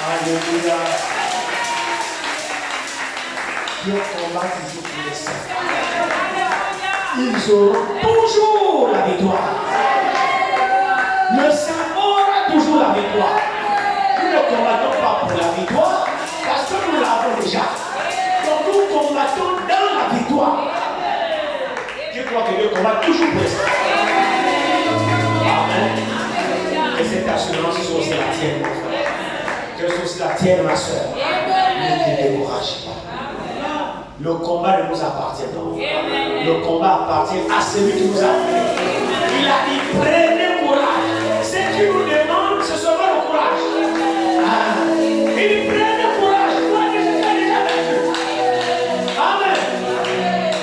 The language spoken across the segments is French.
Alléluia. Dieu combat toujours pour les saints. Ils auront toujours la victoire. Le saint aura toujours la victoire. Nous ne combattons pas pour la victoire parce que nous l'avons déjà. Donc nous combattons dans la victoire. Je crois que Dieu combat toujours pour les saints. Amen. Et cette assurance soit aussi la tienne, mon frère. Que soit aussi la tienne, ma soeur. Ne te décourage pas. Le combat ne nous appartient pas. Le combat appartient à celui qui nous a fait. Il a dit prenez courage. Ce qui nous demande, ce sera le courage. Il dit prenez courage. Moi, je suis déjà vaincu. Amen.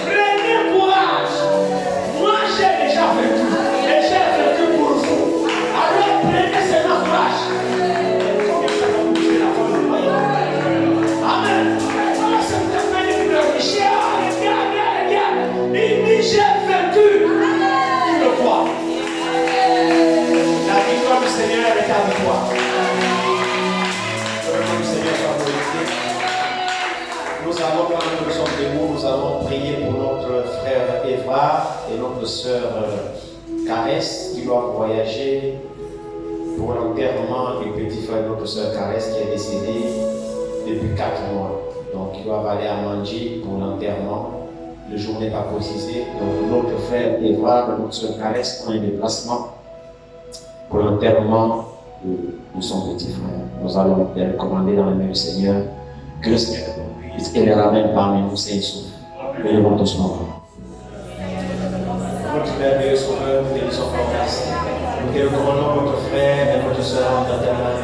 Prenez courage. Moi, j'ai déjà vaincu. Et j'ai vaincu pour vous. Alors prenez seulement courage. Combien ça va vous bouger la foi de croyant? Amen. Il dit j'ai vaincu. Il le croit. La victoire du Seigneur est ta victoire. Que le nom du Seigneur soit glorifié. Nous allons, quand nous sommes debout, nous allons prier pour notre frère Eva et notre sœur Caresse qui doivent voyager pour l'enterrement du petit frère de notre sœur Caresse qui est décédé depuis 4 mois. Donc ils doivent aller à Mandji pour l'enterrement. Le jour n'est pas précisé. Donc notre frère Eva et notre sœur Caresse ont un déplacement pour l'enterrement de son petit frère. Nous allons les recommander dans le nom du Seigneur. Que le Seigneur puisse et les ramène parmi nous, saint et sauf. Élevons tous nos mains. Notre merveilleux sauveur, nous te disons merci. Nous te recommandons notre frère et notre sœur dans ta main.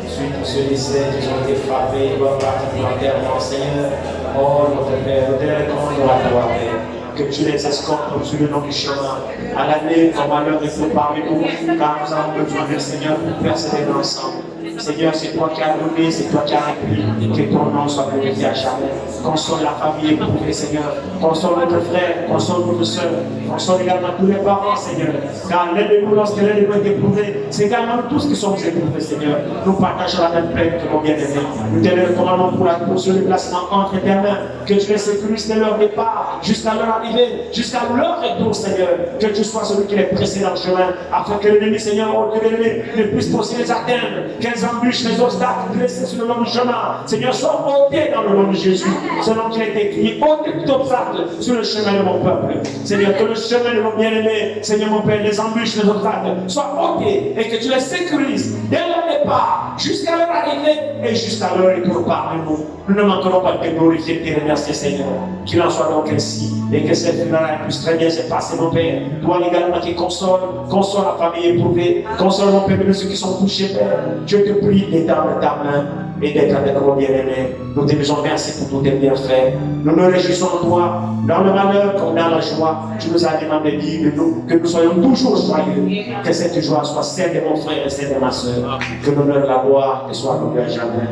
Suite à ceux lycées qui ont été frappés, ils doivent partir pour l'enterrement, Seigneur. Oh, notre Père, nous te recommandons à toi, Père. Que tu les escortes sur le long du chemin. À l'année, ton malheur est fait parmi nous, car nous avons besoin de Seigneur pour persévérer ensemble. Seigneur, c'est toi qui as donné, c'est toi qui as rempli. Que ton nom soit glorifié à jamais. Console la famille éprouvée, Seigneur. Console notre frère, console notre soeur. Console également tous les parents, Seigneur. Car l'aide-nous lorsque l'aide est éprouvée. C'est également tous qui sommes éprouvés, Seigneur. Nous partageons la même paix que nos bien-aimés. Nous te recommandons pour ce déplacement entre tes mains. Que tu les sécurises de leur départ jusqu'à leur arrivée, jusqu'à leur retour, Seigneur. Que tu sois celui qui les précède dans le chemin, afin que l'ennemi, Seigneur, que l'ennemi ne puisse pas les atteindre. Qu'elles embûches les obstacles dressés sur le long du chemin. Seigneur, sois ôté dans le nom de Jésus. Selon qu'il est écrit, ôté tout obstacle sur le chemin de mon peuple. Seigneur, que le chemin de mon bien-aimé, Seigneur mon Père, les embûches, les obstacles, soient ôtés et que tu les sécurises dès leur départ, jusqu'à leur arrivée et jusqu'à leur retour parmi nous. Nous ne manquerons pas de te glorifier et de te remercier, Seigneur. Qu'il en soit donc ainsi et que cette funéraille puisse très bien se passer, mon Père. Toi également qui console la famille éprouvée, console mon Père de ceux qui sont touchés, Père. Je te prie d'étendre ta main et d'être avec nos bien-aimés. Nous te disons merci pour tous tes bienfaits. Nous nous réjouissons en toi, dans le malheur comme dans la joie. Tu nous as demandé de dire que nous soyons toujours joyeux. Que cette joie soit celle de mon frère et celle de ma soeur. Que l'honneur et la gloire te soient nous à jamais.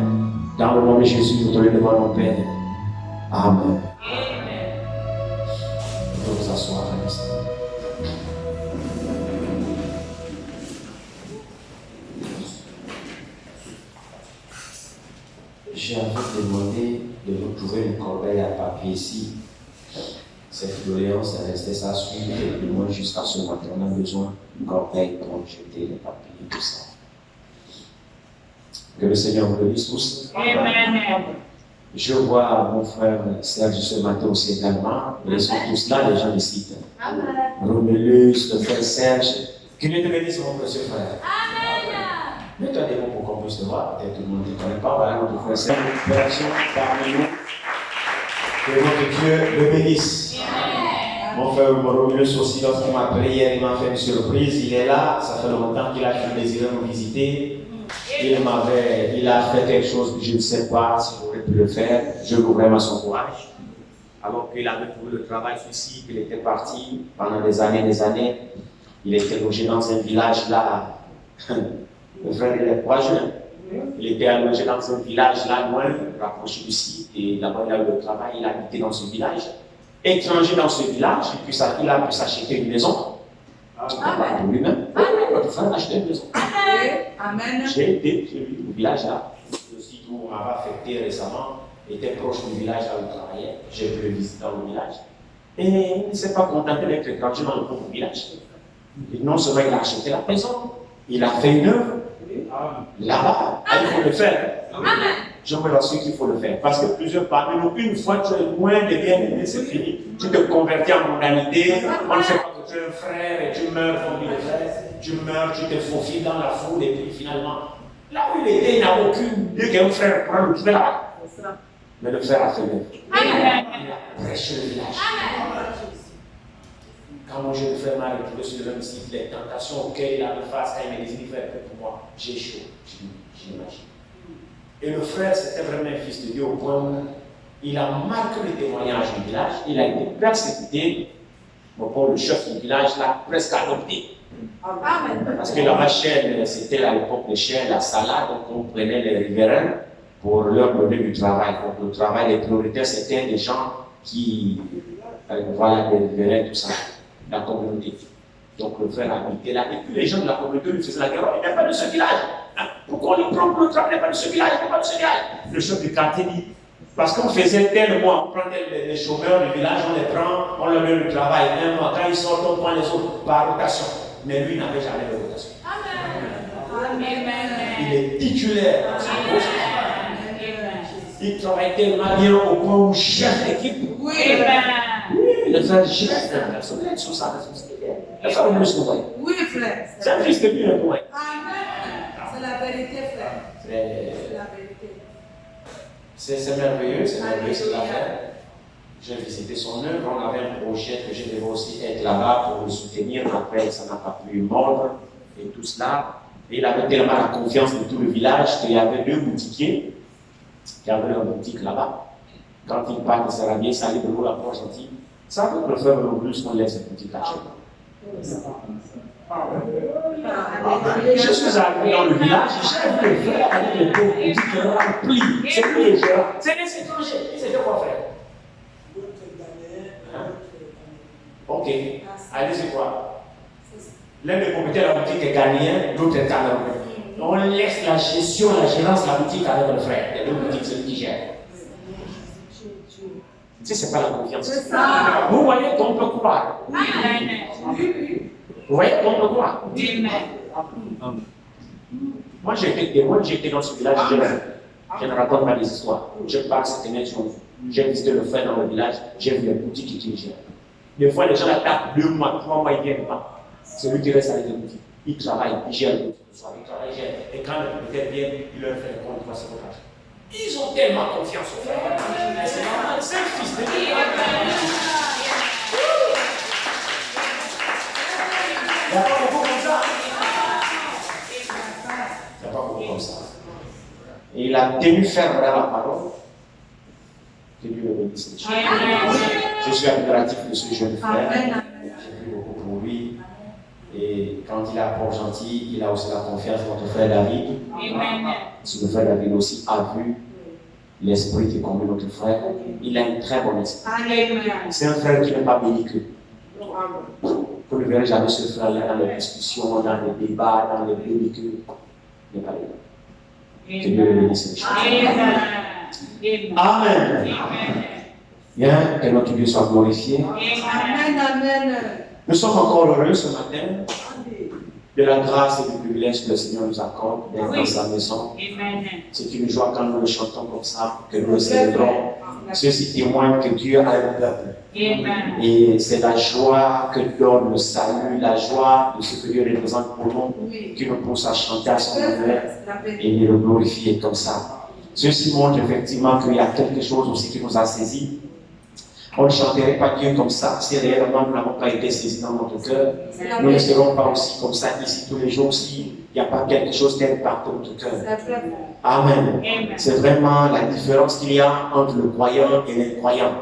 Dans le nom de Jésus, nous te le demandons, Père. Amen. Nous pouvons nous asseoir, merci. J'ai envie de demander de nous trouver une corbeille à papier ici. Cette doléance est restée sans suite et du moins jusqu'à ce matin. On a besoin d'une corbeille pour jeter les papiers et tout ça. Que le Seigneur vous le dise tous. Amen. Je vois mon frère Serge ce matin aussi également. Ils sont tous là, les gens le citent. Romulus, le frère Serge. Que Dieu te bénisse, mon précieux frère. Amen. Mets-toi des mots pour qu'on puisse te voir. Peut-être tout le monde ne te connaît pas. Voilà notre frère Serge, une opération parmi nous. Que notre Dieu le bénisse. Amen. Mon frère Romulus aussi, lorsqu'il m'a appelé hier, il m'a fait une surprise. Il est là. Ça fait longtemps qu'il a désiré nous visiter. Il a fait quelque chose que je ne sais pas si j'aurais pu le faire. Je loue vraiment son courage. Alors qu'il avait trouvé le travail ici, qu'il était parti pendant des années. Il était logé dans un village là. Le frère, il est proche. Il était logé dans un village là, loin, rapproché du site. Et d'abord, il a eu le travail, il a habité dans ce village. Étranger dans ce village, il a pu s'acheter une maison. Pour lui-même. Votre frère a acheté une maison. Amen. J'ai été chez lui, au village là. Le site où on m'avait affecté récemment, était proche du village où je travaillais. J'ai pu le visiter dans le village. Et il ne s'est pas contenté d'être grandi dans le propre village. Et non seulement il a acheté la maison, il a fait une œuvre. Là-bas, il faut le faire. Je me l'assure qu'il faut le faire. Parce que plusieurs parmi nous, une fois tu es loin de bien aimer, c'est fini. Tu te convertis en mondanité, on ne sait pas que tu es un frère et tu meurs comme il est frère. Tu meurs, tu te faufiles dans la foule et puis finalement, là où il était, il n'a aucune idée qu'un frère prend le tuer là-bas. Mais le frère a fait l'œuvre. Il a prêché le village. Quand mon jeune frère m'a retrouvé sur le même site, les tentations auxquelles il a fait face, quand il m'a dit il fait pour moi, j'ai chaud. J'imagine. Et le frère, c'était vraiment un fils de Dieu au point où il a marqué le témoignage du village, il a été persécuté. Bon, le chef du village l'a presque adopté. Parce que la machine, c'était à l'époque des chiens, la salade, donc on prenait les riverains pour leur donner du travail. Donc le travail, les prioritaires, c'était des gens qui, voilà, des riverains, tout ça, la communauté. Donc le frère habitait là, et puis les gens de la communauté lui faisaient la guerre. Il n'est pas de ce village. Pourquoi on lui prend pour le travail? Il n'est pas de ce village, il n'est pas de ce village. Le chef du quartier dit, parce qu'on faisait tel mois, on prenait les chômeurs du village, on les prend, on leur met le travail. Un mois, quand ils sortent, on prend les autres par rotation. Mais lui n'avait jamais de rotation. Il est titulaire dans sa poste. Il travaille tellement bien au point où chef d'équipe. Oui, le frère chef de personnel sur sa responsabilité. Le frère ne se voit. Oui, frère. C'est un fils de Dieu, un point. C'est la vérité, frère. C'est la vérité. C'est merveilleux, c'est merveilleux cette affaire. J'ai visité son œuvre, on avait un projet que je devais aussi être là-bas pour le soutenir. Après, ça n'a pas pu mordre et tout cela. Et il avait tellement la confiance de tout le village qu'il y avait 2 boutiquiers qui avaient leur boutique là-bas. Quand ils partent, ça va bien salir de l'eau la poche gentille. Ça peut le faire le plus qu'on laisse cette boutique là chez nous. Je suis arrivé dans le village, j'ai vu le frère avec les pauvres boutiques remplies. C'est lui les gérants. C'est des étrangers. Ils étaient quoi faire? Ok. Allez, c'est quoi? L'un des propriétaires de la boutique est ghanéen, l'autre est camerounais. On laisse la gestion, la gérance de la boutique avec le frère. Les 2 boutiques, c'est lui qui gère. Tu sais, c'est pas la confiance. Vous voyez qu'on peut croire. Vous voyez qu'on peut croire. Moi, j'ai été témoin, j'étais dans ce village, je ne raconte pas des histoires. Je parle cette année sur vous. J'ai visité le frère dans le village, j'ai vu les boutiques qui gèrent. Des fois, les gens l'attaquent 2 mois, 3 mois, ils ne viennent pas. C'est lui qui reste avec les boutiques. Il travaille, il gère le boutique. Il travaille, il gère. Et quand le propriétaire vient, il leur fait le compte, il va se repartir. Ils ont tellement confiance au frère. C'est normal, c'est un fils de Dieu. Il n'y a pas beaucoup comme ça. Il n'y a pas beaucoup comme ça. Et il a tenu ferme dans la parole. Que Dieu le bénisse. Je suis admiratif de ce jeune frère. J'ai pris beaucoup pour lui. Et quand il approche gentil, il a aussi la confiance de notre frère David. Parce que le frère David aussi a vu l'esprit qui conduit notre frère. Il a une très bonne esprit. C'est un frère qui n'est pas belliqueux. Vous ne verrez jamais ce frère-là dans les discussions, dans les débats, dans les belliqueux. Il n'est pas là. Que Dieu le bénisse. Amen. Bien, que notre Dieu soit glorifié. Amen, amen. Nous sommes encore heureux ce matin de la grâce et du privilège que le Seigneur nous accorde d'être dans sa maison. C'est une joie quand nous le chantons comme ça, que nous le célébrons. Ceci témoigne que Dieu a un peuple. Et c'est la joie que donne le salut, la joie de ce que Dieu représente pour nous, qui nous pousse à chanter à son honneur et le glorifier comme ça. Ceci montre effectivement qu'il y a quelque chose aussi qui nous a saisis. On ne chanterait pas Dieu comme ça si réellement nous n'avons pas été saisis dans notre cœur. Nous ne serons pas aussi comme ça ici tous les jours s'il n'y a pas quelque chose qui impacte notre cœur. Amen. C'est vraiment la différence qu'il y a entre le croyant et l'incroyant.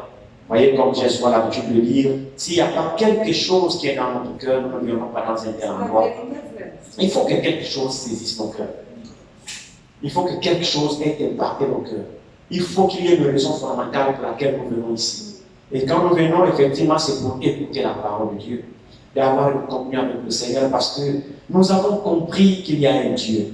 Vous voyez, comme j'ai souvent l'habitude de dire, s'il n'y a pas quelque chose qui est dans notre cœur, nous ne viendrons pas dans un tel endroit. Il faut que quelque chose saisisse nos cœurs. Il faut que quelque chose ait impacté nos cœurs. Il faut qu'il y ait une raison fondamentale pour laquelle nous venons ici. Et quand nous venons, effectivement, c'est pour écouter la parole de Dieu, d'avoir une communion avec le Seigneur, parce que nous avons compris qu'il y a un Dieu.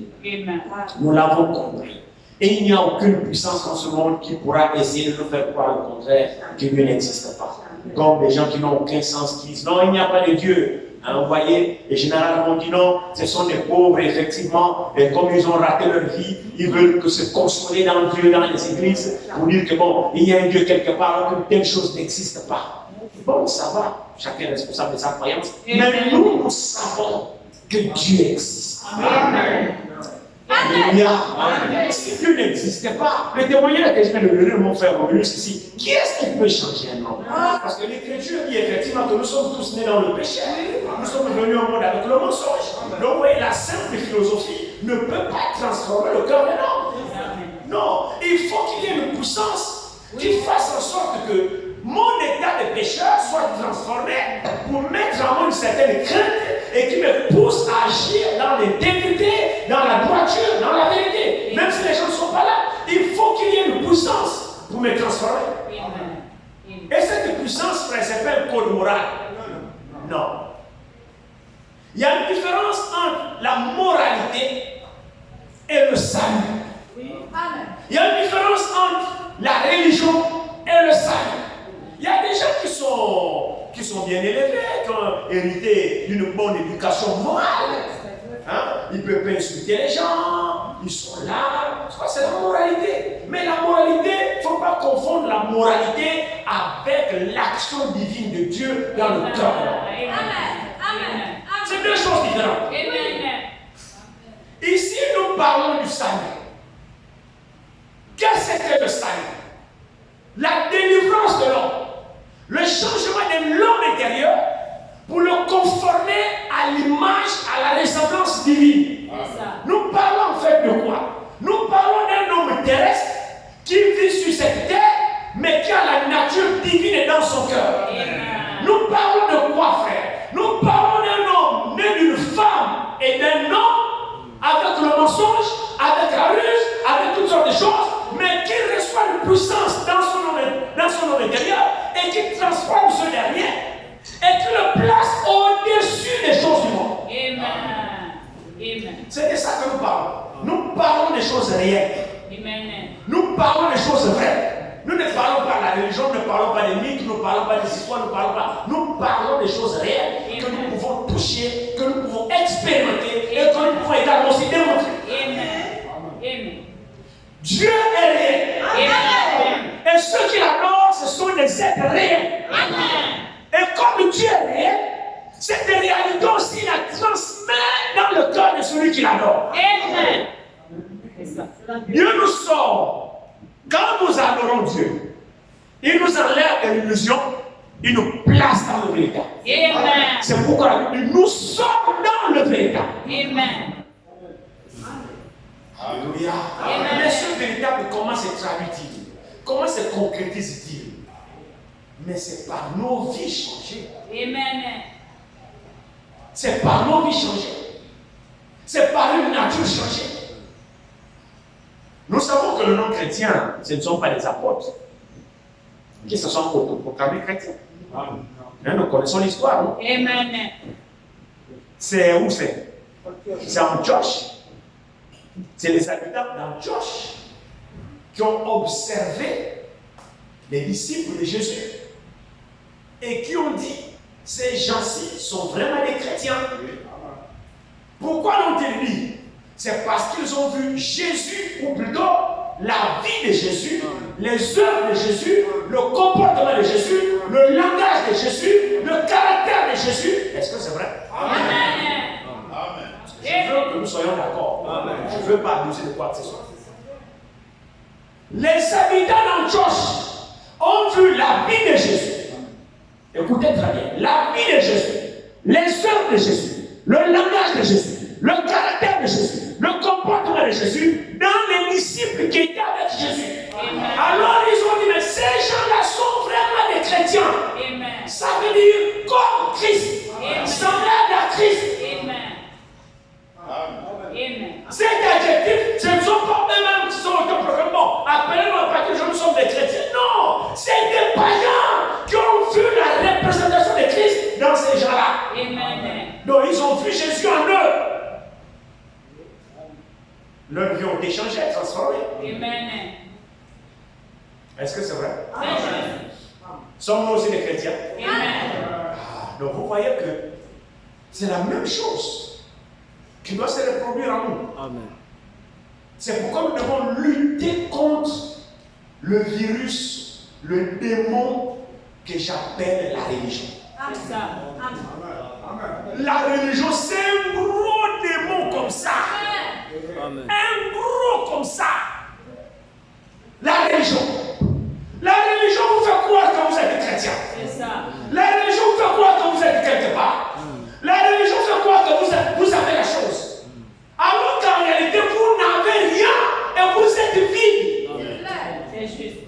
Nous l'avons compris. Et il n'y a aucune puissance dans ce monde qui pourra essayer de nous faire croire le contraire, que Dieu n'existe pas. Comme des gens qui n'ont aucun sens, qui disent non, il n'y a pas de Dieu. Hein, vous voyez, et généralement on dit non, ce sont des pauvres, effectivement, et comme ils ont raté leur vie, ils veulent que se consoler dans Dieu, dans les églises, pour dire que bon, il y a un Dieu quelque part, alors que telle chose n'existe pas. Bon, ça va, chacun est responsable de sa croyance, mais nous savons que Dieu existe. Amen. Alléluia. Si Dieu n'existait pas, le témoignage que je viens de donner mon frère Romulus ici, qui est-ce qui peut changer un homme? Parce que l'Écriture dit effectivement que nous sommes tous nés dans le péché. Nous sommes venus au monde avec le mensonge. Donc, vous voyez, la simple philosophie ne peut pas transformer le cœur d'un homme. Non, il faut qu'il y ait une puissance qui fasse en sorte que mon état de pécheur soit transformé pour mettre en moi une certaine crainte et qui me pousse à agir dans l'intégrité, dans la droiture, dans la vérité. Même si les gens ne sont pas là, il faut qu'il y ait une puissance pour me transformer. Et cette puissance, frère, ce n'est pas un code moral. Non. Il y a une différence entre la moralité et le salut. Il y a une différence entre la religion et le salut. Il y a des gens qui sont bien élevés, qui ont hérité d'une bonne éducation morale. Hein? Ils ne peuvent pas insulter les gens, ils sont là. C'est la moralité. Mais la moralité, il ne faut pas confondre la moralité avec l'action divine de Dieu dans le cœur. C'est deux choses différentes. Ici, nous parlons du salut. Qu'est-ce que le salut? La délivrance de l'homme. Le changement de l'homme intérieur pour le conformer à l'image, à la ressemblance divine. Nous parlons en fait de quoi? Nous parlons d'un homme terrestre qui vit sur cette terre, mais qui a la nature divine dans son cœur. Nous parlons de quoi, frère? Nous parlons d'un homme né d'une femme et d'un homme avec le mensonge, avec la ruse, avec toutes sortes de choses, mais qui reçoit une puissance dans son homme intérieur et qui transforme ce dernier et qui le place au-dessus des choses du monde. Amen. C'est de ça que nous parlons. Nous parlons des choses réelles. Amen. Nous parlons des choses vraies. Nous ne parlons pas de la religion, nous ne parlons pas des mythes, nous ne parlons pas des histoires, nous parlons des choses réelles. Amen. Que nous pouvons toucher, que nous pouvons expérimenter. Amen. Et que nous pouvons également aussi démontrer. Amen. Dieu est réel. Amen. Et ceux qui l'adorent, ce sont des êtres réels. Amen. Et comme Dieu est réel, cette réalité aussi la transmet dans le cœur de celui qui l'adore. Amen. Dieu nous sort. Quand nous adorons Dieu, il nous enlève de l'illusion, il nous place dans le véritable. Amen. C'est pourquoi nous sommes dans le véritable. Amen. Alléluia. Mais ce véritable, comment se traduit-il? Comment se concrétise-t-il? Mais c'est par nos vies changées. Amen. C'est par nos vies changées. C'est par une nature changée. Nous savons que le nom chrétien, ce ne sont pas des apôtres qui se sont autoproclamés chrétiens. Nous connaissons l'histoire, non? Amen. C'est où c'est? C'est Antioche. C'est les habitants d'Antioche qui ont observé les disciples de Jésus et qui ont dit, ces gens-ci sont vraiment des chrétiens. Pourquoi l'ont-ils dit? C'est parce qu'ils ont vu Jésus, ou plutôt la vie de Jésus, les œuvres de Jésus, le comportement de Jésus, le langage de Jésus, le caractère de Jésus. Est-ce que c'est vrai? Amen. Je veux que nous soyons d'accord. Je ne veux pas abuser de quoi que ce soit. Les habitants d'Antioche ont vu la vie de Jésus. Écoutez très bien. La vie de Jésus, les œuvres de Jésus, le langage de Jésus, le caractère de Jésus, le comportement de Jésus dans les disciples qui étaient avec Jésus. Amen. Alors ils ont dit, mais ces gens-là sont vraiment des chrétiens. Amen. Ça veut dire comme Christ, semblable à Christ. Amen. Amen. Cet adjectif, ce ne sont pas eux-mêmes qui sont autoproclamés. Bon, appelez-nous à partir de nous sommes des chrétiens. Non, c'est des païens qui ont vu la représentation de Christ dans ces gens-là. Amen. Donc ils ont vu Jésus en eux. Leurs vies ont été changées, transformées. Amen. Est-ce que c'est vrai? Amen. Sommes-nous aussi des chrétiens? Amen. Donc vous voyez que c'est la même chose qui doit se reproduire en nous. Amen. C'est pourquoi nous devons lutter contre le virus, le démon que j'appelle la religion. C'est ça. La religion, c'est un gros démon comme ça. Amen. Un gros comme ça. La religion. La religion vous fait croire que vous êtes chrétien. C'est ça. La religion vous fait croire que vous êtes quelque part. La religion vous fait croire que vous avez la chose. Alors qu'en réalité, vous n'avez rien et vous êtes vide. C'est juste.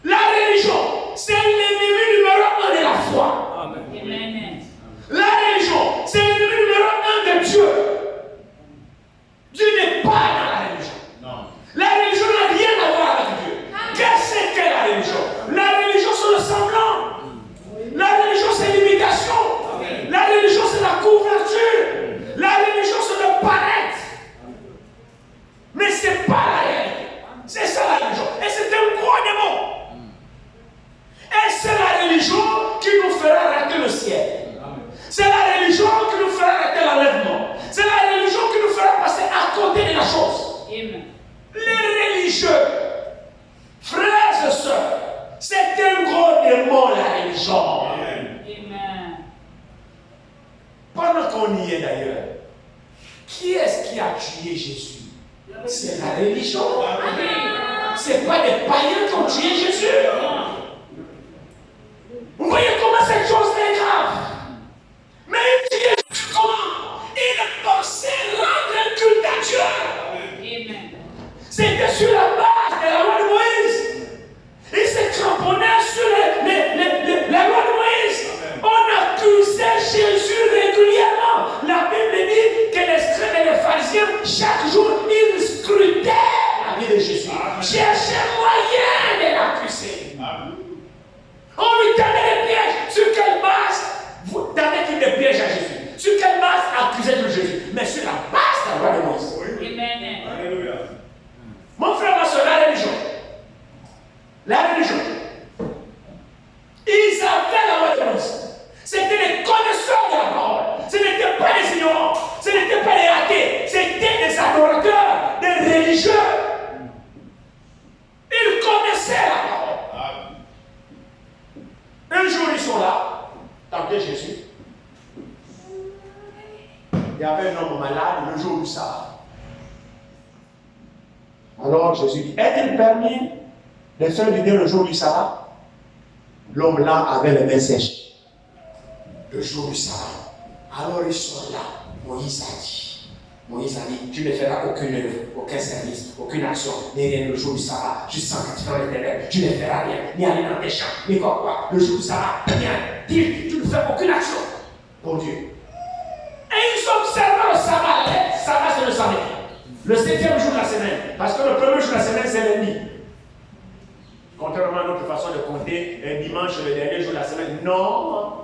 La religion, c'est l'ennemi numéro 1 de la foi. Amen. Amen. La religion, c'est l'ennemi numéro 1 de Dieu. Dieu n'est pas dans la religion. Non. La religion n'a rien à voir avec Dieu. Qu'est-ce que la religion? La religion, c'est le semblant. La religion, c'est l'imitation. La religion, c'est la couverture. La religion, c'est le paraître. Mais ce n'est pas la réalité. C'est ça la religion. Et c'est un gros démon. Et c'est la religion qui nous fera rater le ciel. C'est la religion qui nous fera rater l'enlèvement. C'est la religion qui nous fera passer à côté de la chose. Amen. Les religieux, frères et sœurs, c'est un gros démon la religion. Amen. Pendant qu'on y est d'ailleurs, qui est-ce qui a tué Jésus? C'est la religion. Ce n'est pas des païens qui ont tué Jésus. Vous voyez comment cette chose est grave. Mais il tuait Jésus comment? Il pensait rendre un culte à Dieu. Amen. C'était sur la base de la loi de Moïse. Il s'est cramponné sur la loi de Moïse. On accusait Jésus régulièrement. La Bible dit que les scribes et les pharisiens, chaque jour, ils scrutaient la vie de Jésus. Cherchaient moyen de l'accuser. On lui tendait des pièges. Sur quelle base vous tendez-il des pièges à Jésus? Sur quelle base accusez-vous Jésus? Mais sur la base de la loi de Moïse. Amen. Alléluia. Mon frère, ma soeur, la religion. La religion. Ils avaient la loi de Moïse. C'était les connaisseurs de la parole. Ce n'étaient pas des ignorants. Ce n'étaient pas des athées. C'était des adorateurs, des religieux. Ils connaissaient la parole. Un jour, ils sont là, tenter Jésus. Il y avait un homme malade le jour du sabbat. Alors Jésus dit, est-il permis de faire du bien le jour du sabbat? L'homme là avait les mains sèches. Le jour du sabbat. Alors ils sont là. Moïse a dit, tu ne feras aucune œuvre, aucun service, aucune action, ni rien le jour du sabbat, juste sans que tu fasses l'éternel. Tu ne feras rien, ni aller dans tes champs, ni quoi. Le jour du sabbat, rien. Dis, tu ne fais aucune action pour Dieu. Et ils observent le sabbat. Le sabbat, c'est le samedi. Le 7e jour de la semaine. Parce que le premier jour de la semaine, c'est lundi. Contrairement à notre façon de compter, dimanche, le dernier jour de la semaine. Non.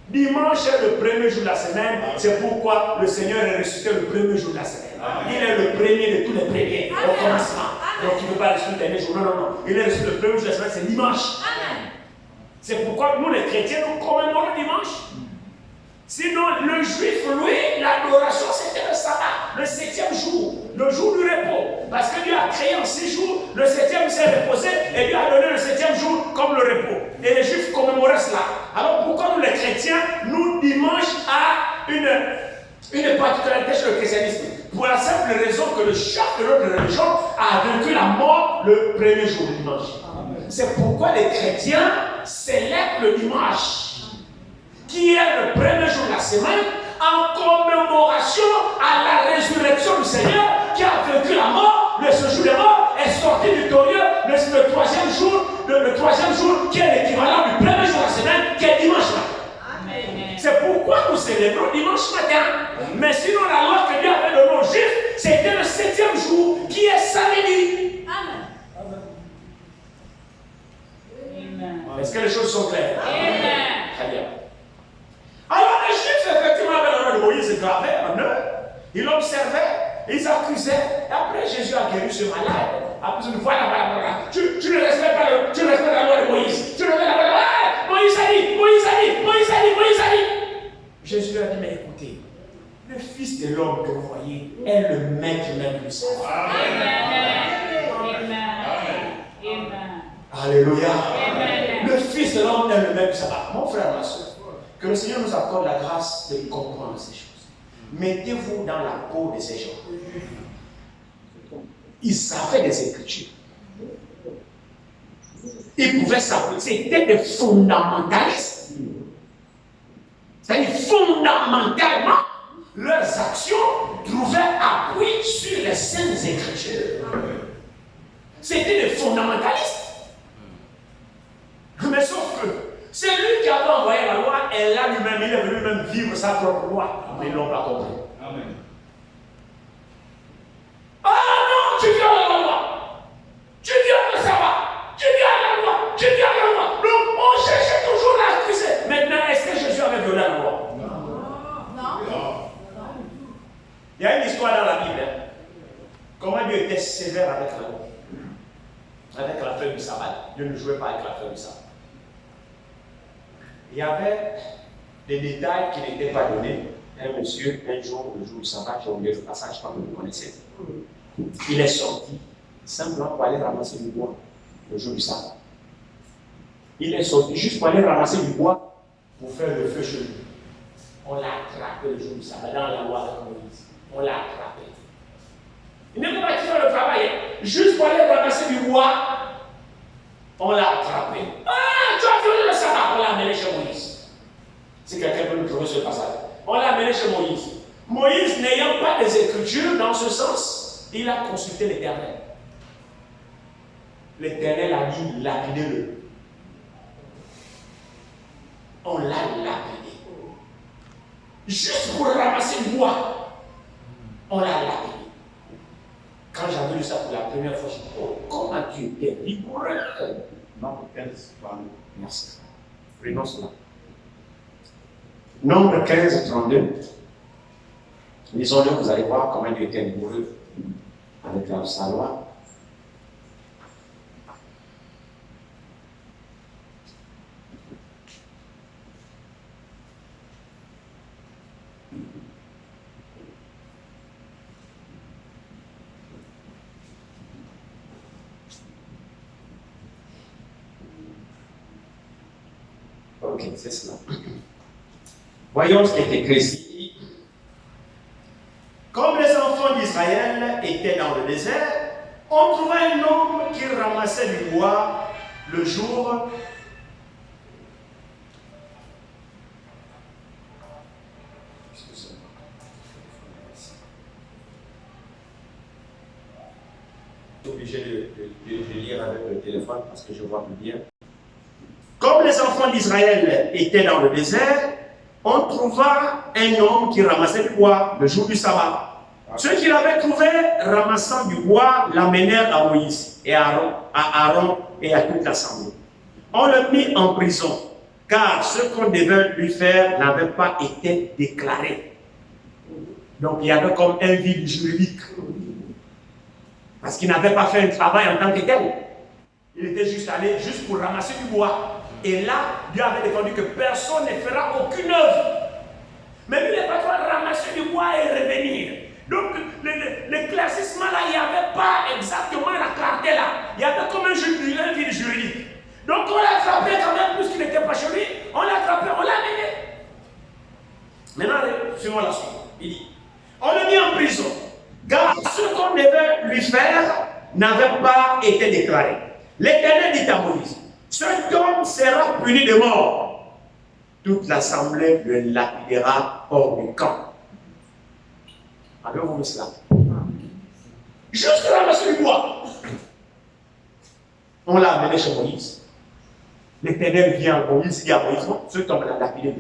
Dimanche est le premier jour de la semaine. C'est pourquoi le Seigneur est ressuscité le premier jour de la semaine. Il est le premier de tous les premiers au commencement. Donc il ne peut pas ressusciter le dernier jour. Non. Il est ressuscité le premier jour de la semaine, c'est dimanche. C'est pourquoi nous, les chrétiens, nous commémorons dimanche. Sinon, le juif, lui, l'adoration, c'était le sabbat, le 7e jour, le jour du repos. Parce que Dieu a créé en 6 jours, le 7e s'est reposé et Dieu a donné le 7e jour comme le repos. Et les juifs commémoraient cela. Alors pourquoi nous, les chrétiens, nous, dimanche, a une particularité chez le christianisme? Pour la simple raison que le chef de notre religion a vaincu la mort le premier jour du dimanche. C'est pourquoi les chrétiens célèbrent le dimanche, qui est le premier jour de la semaine, en commémoration à la résurrection du Seigneur qui a vaincu la mort. Le séjour des morts est sorti victorieux le troisième jour qui est l'équivalent du premier jour de la semaine, qui est dimanche matin. C'est pourquoi nous célébrons dimanche matin. Mais sinon, la loi que Dieu avait donnée aux Juifs, c'était le 7e jour qui est samedi. Est-ce que les choses sont claires? Très bien. Alors les Juifs, effectivement, avec la loi de Moïse gravée en eux, ils l'observaient Ils accusaient. Et après, Jésus a guéri ce malade. Après, ils dit, voilà. Tu ne respectes pas la loi de Moïse. Tu ne respectes pas la loi. Moïse a dit. Jésus lui a dit, mais écoutez, le Fils de l'homme que vous voyez est le maître même du sabbat. Amen. Alléluia. Amen. Le Fils de l'homme est le maître du sabbat. Mon frère, ma soeur, que le Seigneur nous accorde la grâce de comprendre ces choses. Mettez-vous dans la peau de ces gens. Ils savaient des Écritures. Ils pouvaient savoir. C'était des fondamentalistes. C'est-à-dire, fondamentalement, leurs actions trouvaient appui sur les saintes Écritures. C'était des fondamentalistes. Mais sauf que c'est lui qui avait envoyé la loi, et là lui-même, il est venu même vivre sa propre loi. Mais ils n'ont pas compris. Amen. Ah non, tu violes la loi. Tu violes le sabbat. Tu violes la loi. Donc on cherchait toujours à l'accuser. Maintenant, est-ce que Jésus avait violé la loi? Non. Il y a une histoire dans la Bible. Comment Dieu était sévère avec la loi. Avec la feuille du sabbat. Dieu ne jouait pas avec la feuille du sabbat. Il y avait des détails qui n'étaient pas donnés. Un monsieur, un jour, le jour du sabbat, j'ai oublié le passage, comme vous le connaissez. Il est sorti simplement pour aller ramasser du bois le jour du sabbat. Il est sorti juste pour aller ramasser du bois pour faire le feu chez lui. On l'a attrapé le jour du sabbat dans la loi de Moïse. On l'a attrapé. Il n'est pas parti faire le travail. Juste pour aller ramasser du bois, on l'a attrapé. Ah, tu as violé le sabbat. On l'a amené chez Moïse. Si quelqu'un peut nous trouver ce passage. On l'a amené chez Moïse. Moïse, n'ayant pas des Écritures dans ce sens, il a consulté l'Éternel. L'Éternel a dit, lapidez-le. On l'a lapidé. Juste pour ramasser du bois, on l'a lapidé. Quand j'ai vu ça pour la première fois, je me suis dit, oh, comment tu étais rigoureux. Nombre 15, 32. Merci. Prenons cela. Nombre 15, 32. Lisons-le, vous allez voir comment Dieu était rigoureux avec sa loi. Ok, c'est cela. Voyons ce qui est écrit ici. Comme les enfants d'Israël étaient dans le désert, on trouva un homme qui ramassait du bois le jour. Je suis obligé de lire avec le téléphone parce que je vois plus bien. Comme les enfants d'Israël étaient dans le désert, on trouva un homme qui ramassait du bois le jour du sabbat. Ceux qui l'avaient trouvé ramassant du bois l'amenèrent à Moïse et à Aaron et à toute l'assemblée. On le mit en prison, car ce qu'on devait lui faire n'avait pas été déclaré. Donc il y avait comme un vide juridique. Parce qu'il n'avait pas fait un travail en tant que tel. Il était juste allé juste pour ramasser du bois. Et là, Dieu avait défendu que personne ne fera aucune œuvre. Mais lui, il n'est pas train de ramasser du bois et revenir. Donc, l'éclaircissement là, il n'y avait pas exactement la clarté là. Il y avait comme un vide juridique. Donc, on l'a attrapé quand même, puisqu'il n'était pas chez lui. On l'a attrapé, on l'a amené. Maintenant, suivons la suite. Il dit, on l'a mis en prison, car ce qu'on devait lui faire n'avait pas été déclaré. L'Éternel dit à Moïse, cet homme sera puni de mort. Toute l'assemblée le lapidera hors du camp. Avez-vous vu cela? Juste ramasser du bois. On l'a amené chez Moïse. L'Éternel vient à Moïse, dit à Moïse, non, cet homme l'a lapidé.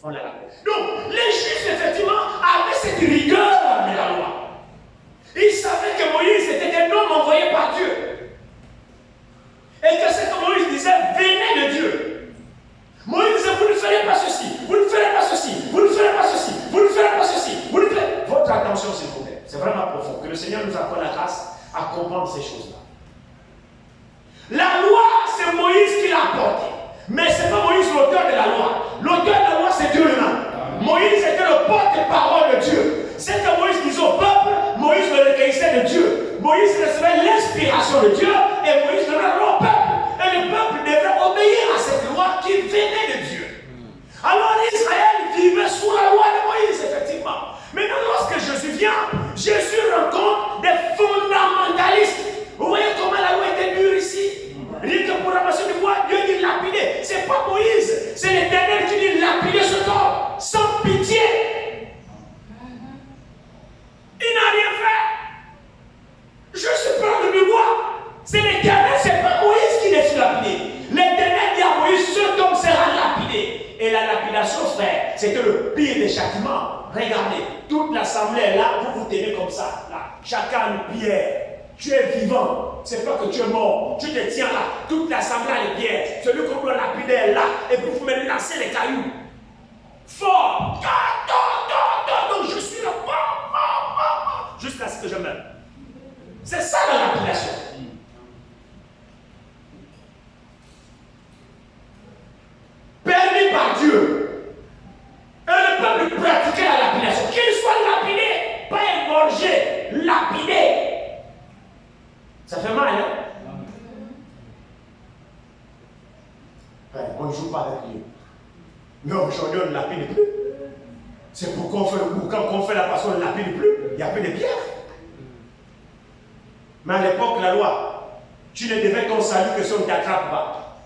On l'a lapidé. Donc, les Juifs, effectivement, avaient cette rigueur de la loi. Ils savaient que Moïse était un homme envoyé par Dieu. Et que ce que Moïse disait venait de Dieu. Moïse disait, vous ne ferez pas ceci, vous ne ferez pas ceci, vous ne ferez pas ceci, vous ne ferez pas ceci, vous ne ferez... Votre attention, s'il vous plaît, c'est vraiment profond. le Seigneur nous accorde la grâce à comprendre ces choses-là. La loi, c'est Moïse qui l'a apportée. Mais ce n'est pas Moïse l'auteur de la loi. L'auteur de la loi, c'est Dieu lui-même. Moïse était le porte-parole de Dieu. C'est que Moïse disait au peuple, Moïse le recueillissait de Dieu. Moïse recevait l'inspiration de Dieu et Moïse le donnait au peuple. Et le peuple devait obéir à cette loi qui venait de Dieu. Alors Israël vivait sous la loi de Moïse, effectivement. Maintenant, lorsque Jésus vient, Jésus rencontre des fondamentalistes. Vous voyez comment la loi était dure ici? Rien que pour ramasser du bois, Dieu dit lapider. Ce n'est pas Moïse, c'est l'Éternel qui dit lapider ce corps, sans pitié. Il n'a rien fait. Je suis prendre du bois. C'est l'Éternel, ce n'est pas Moïse qui décide de lapider. L'Éternel dit à Moïse, ce homme sera lapidé. Et la lapidation, frère, c'était le pire des châtiments. Regardez, toute l'assemblée est là, vous vous tenez comme ça, là. Chacun une pierre. Tu es vivant, c'est pas que tu es mort, tu te tiens là, toute l'assemblée a les pierres, celui qu'on doit lapider est là, et puis vous me lancez les cailloux. Fort, donc je suis là, jusqu'à ce que je meure. C'est ça la lapidation. Permis par Dieu. Et le peuple pratiquait la lapidation. Qu'il soit lapidé, pas égorgé, lapidé. Ça fait mal, hein? Ouais, on ne joue pas avec Dieu. Mais aujourd'hui, on ne lapide plus. C'est pourquoi quand on fait la passion, on ne lapide plus. Il n'y a plus de pierre. Mais à l'époque, la loi, tu ne devais ton salut que si on ne t'attrape pas.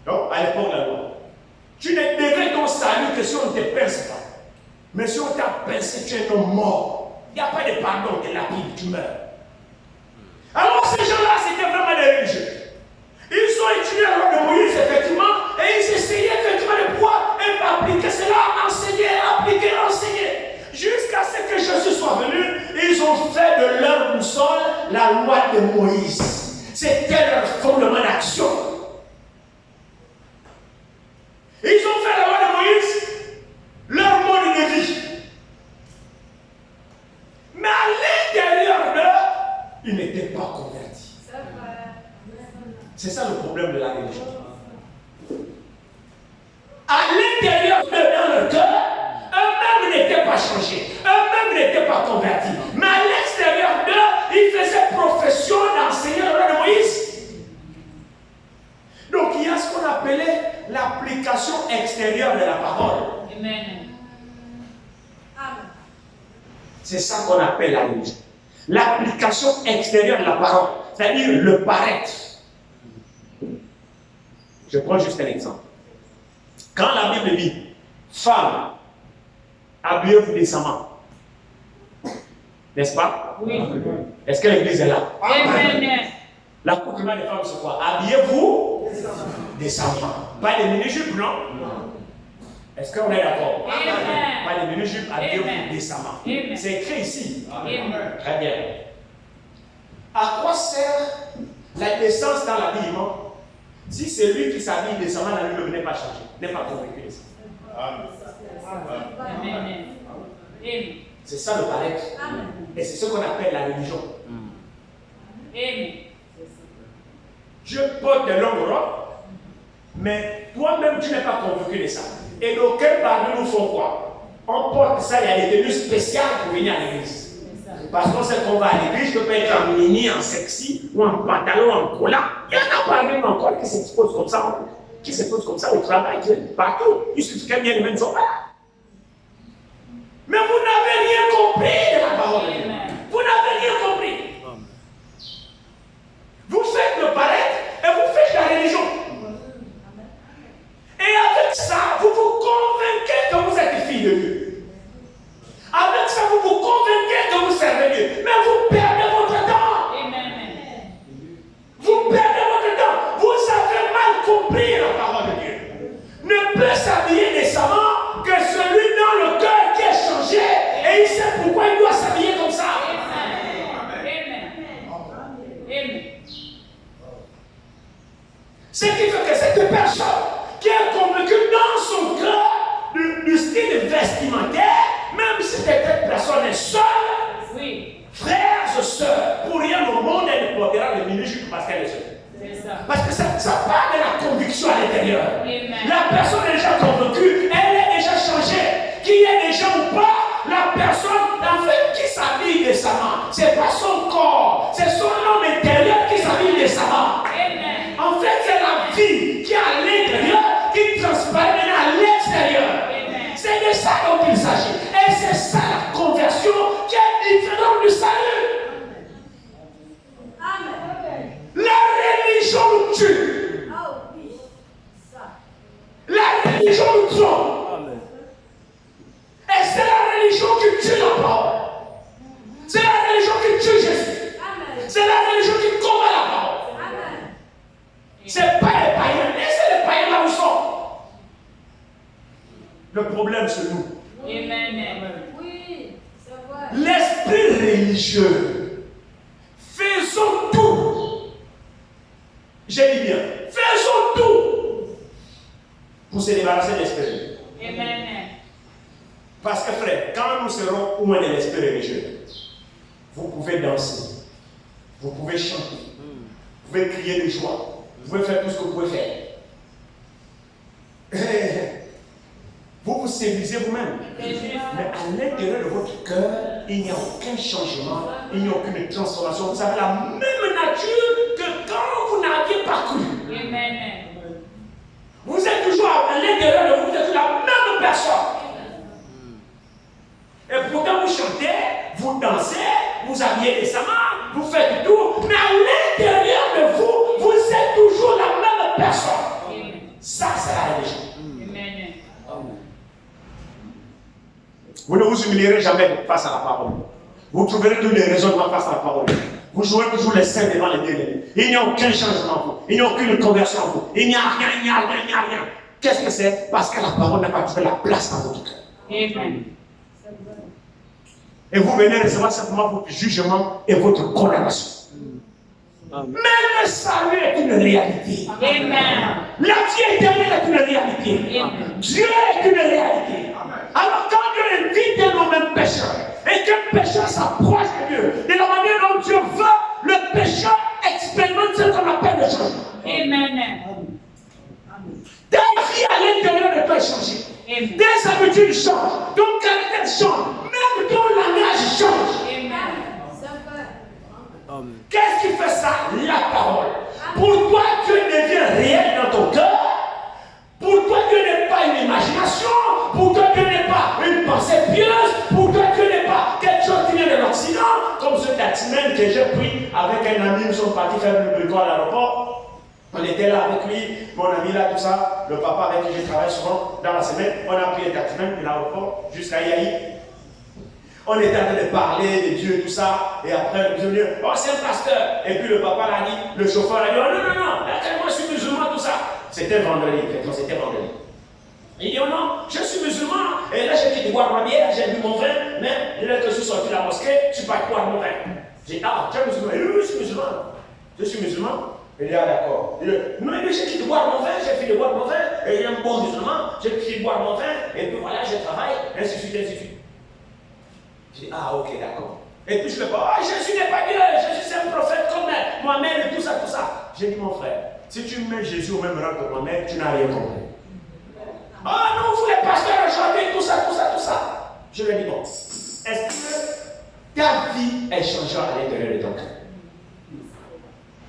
Donc, à l'époque, la loi, tu ne devais ton salut que si on ne te pince pas. Mais si on t'a pincé, tu es un homme mort. Il n'y a pas de pardon, tu lapides, tu meurs. Alors ces gens-là, c'était vraiment des religieux. Ils ont étudié la loi de Moïse, effectivement, et ils essayaient effectivement de pouvoir appliquer cela, appliquer, enseigner. Jusqu'à ce que Jésus soit venu, ils ont fait de leur boussole la loi de Moïse. C'était leur fondement d'action. Ils ont fait la loi de Moïse leur mode de vie. Mais à l'intérieur d'eux, ils n'étaient pas convertis. C'est ça le problème de la religion. À l'intérieur d'eux, dans leur cœur, eux-mêmes n'étaient pas changés, eux-mêmes n'étaient pas convertis. Mais à l'extérieur d'eux, ils faisaient profession d'enseigner la loi de Moïse. Donc il y a ce qu'on appelait l'application extérieure de la parole. Amen. C'est ça qu'on appelle la religion. L'application extérieure de la parole, c'est-à-dire le paraître. Je prends juste un exemple. Quand la Bible dit femme, habillez-vous décemment, n'est-ce pas? Oui. Est-ce que l'église est là? Amen. L'accoutrement des femmes, c'est quoi? Habillez-vous décemment. Pas les mini-jupes, non? Est-ce qu'on est d'accord? Amen. Pas les mini-jupes, habillez-vous décemment. C'est écrit ici. Amen. Très bien. À quoi sert la décence dans l'habillement si c'est lui qui s'habille décemment, la Bible n'est pas changé, n'est pas convaincu de ça? Amen. C'est ça le paraître. Et c'est ce qu'on appelle la religion. Amen. Je porte de longues robes, mais toi-même tu n'es pas convaincu de ça. Et d'aucuns parmi nous font quoi? On porte ça, il y a des tenues spéciales pour venir à l'église. Parce qu'on sait qu'on va à l'église, je peux être en mini, en sexy, ou en pantalon, en collant. Il y en a parmi nous encore qui s'exposent comme ça, au travail, partout. Il suffit qu'un bien les mêmes sont là. Mais vous n'avez rien compris de la parole de Dieu. Vous n'avez rien compris. Vous faites le paraître et vous faites la religion. Et avec ça, vous vous convainquez que vous êtes fille de Dieu. Avec ça, vous vous convainquez que vous servez Dieu. Mais vous perdez votre temps. Amen. Vous perdez votre temps. Vous avez mal compris la parole de Dieu. Ne peut s'habiller décemment que celui dans le cœur qui est changé et il sait pourquoi il doit s'habiller comme ça. Parce que ça part de la conviction à l'intérieur. Amen. La personne est déjà convaincue, elle est déjà changée. Qu'il y ait déjà ou pas, la personne, en fait, qui s'habille décemment, ce n'est pas son corps, c'est son homme intérieur qui s'habille décemment. Amen. En fait, c'est la vie qui est à l'intérieur, qui transparaît maintenant à l'extérieur. Amen. C'est de ça dont il s'agit. Et c'est ça la conversion qui est différente du salut. La religion nous tue. La religion nous trompe. Et c'est la religion qui tue la parole. C'est la religion qui tue Jésus. C'est la religion qui combat la parole. C'est pas les païens. Laissez les païens là où ils sont. Le problème c'est nous. Amen. L'esprit religieux. Faisons tout. J'ai dit bien. Faisons tout pour se débarrasser de l'esprit. Amen. Parce que frère, quand nous serons au moins de l'esprit religieux, vous pouvez danser, vous pouvez chanter, vous pouvez crier de joie, vous pouvez faire tout ce que vous pouvez faire. Vous vous séduisez vous-même. Mais à l'intérieur de votre cœur, il n'y a aucun changement, il n'y a aucune transformation. Vous avez la même nature que quand vous n'aviez pas cru. Amen. Vous êtes toujours à l'intérieur de vous, vous êtes la même personne. Et pourtant vous chantez, vous dansez, vous habillez décemment, vous faites tout, mais à l'intérieur de vous, vous êtes toujours la même personne. Amen. Ça, c'est la religion. Amen. Vous ne vous humilierez jamais face à la parole. Vous trouverez tous les raisonnements face à la parole. Vous jouez toujours les saints devant les bien-aimés. Il n'y a aucun changement en vous. Il n'y a aucune conversion en vous. Il n'y a rien, il n'y a rien, il n'y a rien. Qu'est-ce que c'est? Parce que la parole n'a pas trouvé la place dans votre cœur. Amen. Et vous venez recevoir simplement votre jugement et votre condamnation. Mais le salut est une réalité. Amen. La vie éternelle est une réalité. Amen. Dieu est une réalité. Alors quand Dieu invite un homme un pécheur et qu'un pécheur s'approche de Dieu, de la manière dont Dieu veut, le pécheur expérimente ce qu'on appelle le changement. Amen. Ta vie à l'intérieur ne peut changer. Amen. Tes habitudes changent, ton caractère change, même ton langage change. Amen. Qu'est-ce qui fait ça? La parole. Pourquoi Dieu devient réel dans ton cœur? Pourquoi Dieu n'est pas une imagination? Pourquoi Dieu n'est pas une pensée pieuse? Pourquoi Dieu n'est pas quelque chose qui vient de l'Occident? Comme ce taximan que j'ai pris avec un ami, nous sommes partis faire le bricolage à l'aéroport. On était là avec lui, mon ami là, tout ça, le papa avec qui je travaille souvent dans la semaine. On a pris le taximan de l'aéroport jusqu'à Yahi. On était en train de parler de Dieu, tout ça, et après, nous dit, oh, c'est un pasteur. Et puis le papa l'a dit, le chauffeur a dit, oh non, non, non, moi je suis musulman, tout ça. C'était vendredi, effectivement, c'était vendredi. Il dit, oh non, je suis musulman, et là j'ai quitté boire ma bière, j'ai bu mon vin, mais dès que je suis sorti de la mosquée, je ne suis pas boire mon vin. J'ai dit, ah, tu es musulman? Oui, je suis musulman. Je suis musulman. Il dit, ah d'accord. Il dit, non, mais j'ai quitté boire mon vin, j'ai fini de boire mon vin, et il est un bon musulman, j'ai quitté boire mon vin, et puis voilà, je travaille, ainsi de suite, ainsi de suite. Je dis, ah ok, d'accord. Et puis je le vois, ah, Jésus n'est pas Dieu, Jésus c'est un prophète comme Mohamed et tout ça, tout ça. J'ai dit, mon frère, si tu mets Jésus au même rang que Mohamed, tu n'as rien compris. Ah non, vous les pasteurs aujourd'hui, tout ça, tout ça, tout ça. Je lui ai dit, bon, est-ce que ta vie est changée à l'intérieur de ton cœur?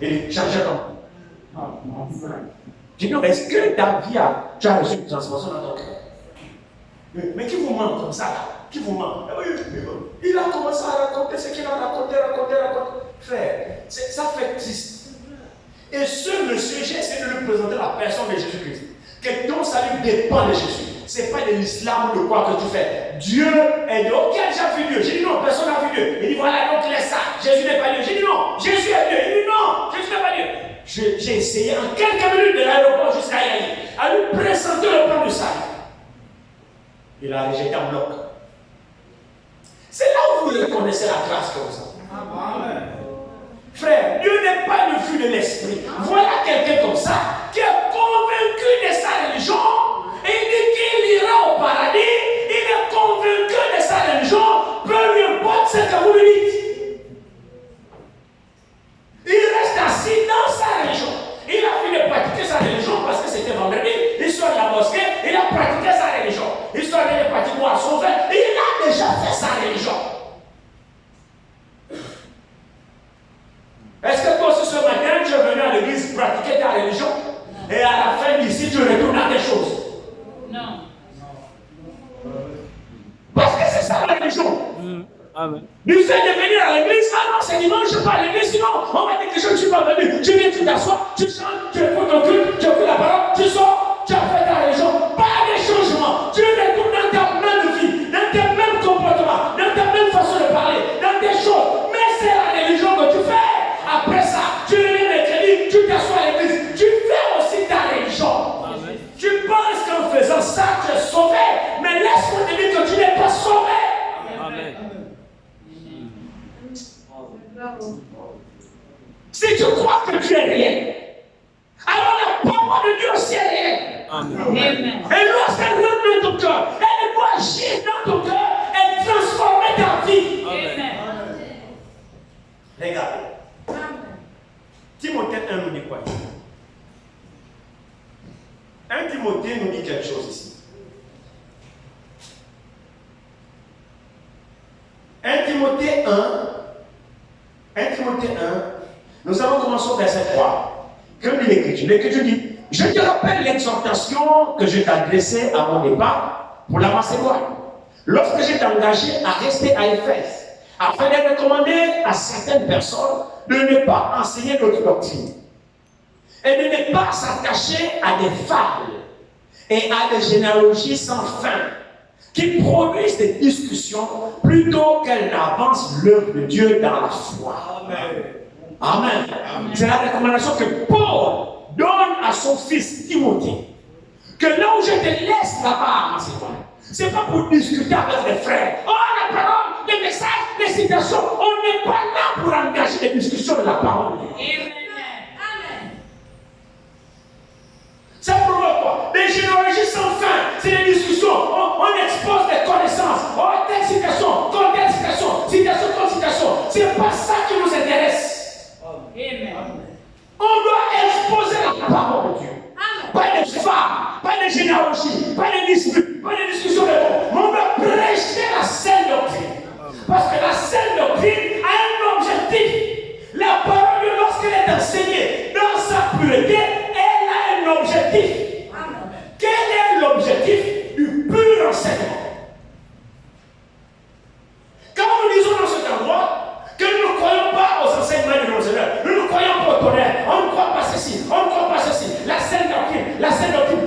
Il dit, changée comment? Je dis, non, est-ce que ta vie tu as reçu une transformation dans ton cœur? Mais qui vous ment comme ça là? Qui vous ment? Il a commencé à raconter ce qu'il a raconté. Frère, ça fait triste. Et ce monsieur, j'ai essayé de lui présenter la personne de Jésus-Christ. Que ton salut dépend de Jésus. Ce n'est pas de l'islam ou de quoi que tu fais. Dieu est Dieu. Ok, j'ai vu Dieu. J'ai dit non, personne n'a vu Dieu. Il dit voilà, donc laisse ça. Jésus n'est pas Dieu. J'ai dit non, Jésus est Dieu. Il dit non, Jésus n'est pas Dieu. J'ai essayé en quelques minutes de l'aéroport jusqu'à Yahi à lui présenter le plan du salut. Il a rejeté en bloc. C'est là où vous reconnaissez la grâce que vous avez. Amen. Frère, Dieu n'est pas le fruit de l'esprit. Voilà quelqu'un comme ça qui est convaincu de sa religion et il dit qu'il ira au paradis. Il est convaincu de sa religion, peu lui importe ce que vous lui dites. Il reste assis dans sa religion. Il à l'église. Ah non, c'est dimanche, je ne suis pas à l'église. Sinon, on va dire que je ne suis pas venu. Tu viens, tu t'assois, tu chantes, tu écoutes ton culte, tu écoutes la parole, tu sors, tu as fait ta religion. Pas de changement. Tu retournes dans ta même vie, dans tes mêmes comportements, dans ta même façon de parler, dans tes choses. Mais c'est la religion que tu fais. Après ça, tu reviens mercredi, tu t'assois à l'église. Tu fais aussi ta religion. Amen. Tu penses qu'en faisant ça, tu es sauvé. Mais laisse-moi te dire que tu n'es pas sauvé. Amen. Si tu crois que tu es réel, alors la parole de Dieu aussi est réelle. Amen. Et lorsqu'elle rentre dans ton cœur, elle doit agir dans ton cœur et transformer ta vie. Amen. Regardez. Timothée 1 nous dit quoi? 1 Timothée nous dit quelque chose ici. 1 Timothée 1, nous allons commencer au verset 3. Que dit l'Écriture? L'Écriture dit, je te rappelle l'exhortation que je t'ai adressée à mon départ pour la Macédoine, lorsque je t'ai engagé à rester à Éphèse, afin de recommander à certaines personnes de ne pas enseigner notre doctrine et de ne pas s'attacher à des fables et à des généalogies sans fin qui produisent des discussions plutôt qu'elles n'avancent l'œuvre de Dieu dans la foi. Amen. Amen. Amen. C'est la recommandation que Paul donne à son fils Timothée. Que là où je te laisse là-bas, ce n'est pas pour discuter avec les frères. Oh, la parole, les messages, les citations, on n'est pas là pour engager des discussions de la parole. Amen. Ça provoque quoi? Des généalogies sans fin. C'est des discussions. On expose des connaissances. Oh, telle citation, telle citation, citation contre citation. C'est pas ça qui nous intéresse. Amen. On doit exposer la parole de Dieu. Pas des femmes, pas des généalogies, pas des disputes, pas des discussions de mots. Mais on doit prêcher la saine doctrine. Parce que la saine doctrine a un objectif. La parole de Dieu, lorsqu'elle est enseignée dans sa pureté, elle a un objectif. Quel est l'objectif du pur enseignement? Quand nous disons dans cet endroit que nous ne croyons pas aux enseignements de nos Seigneurs, nous ne croyons pas au tonnerre, on ne croit pas ceci, on ne croit pas ceci, la sainte doctrine,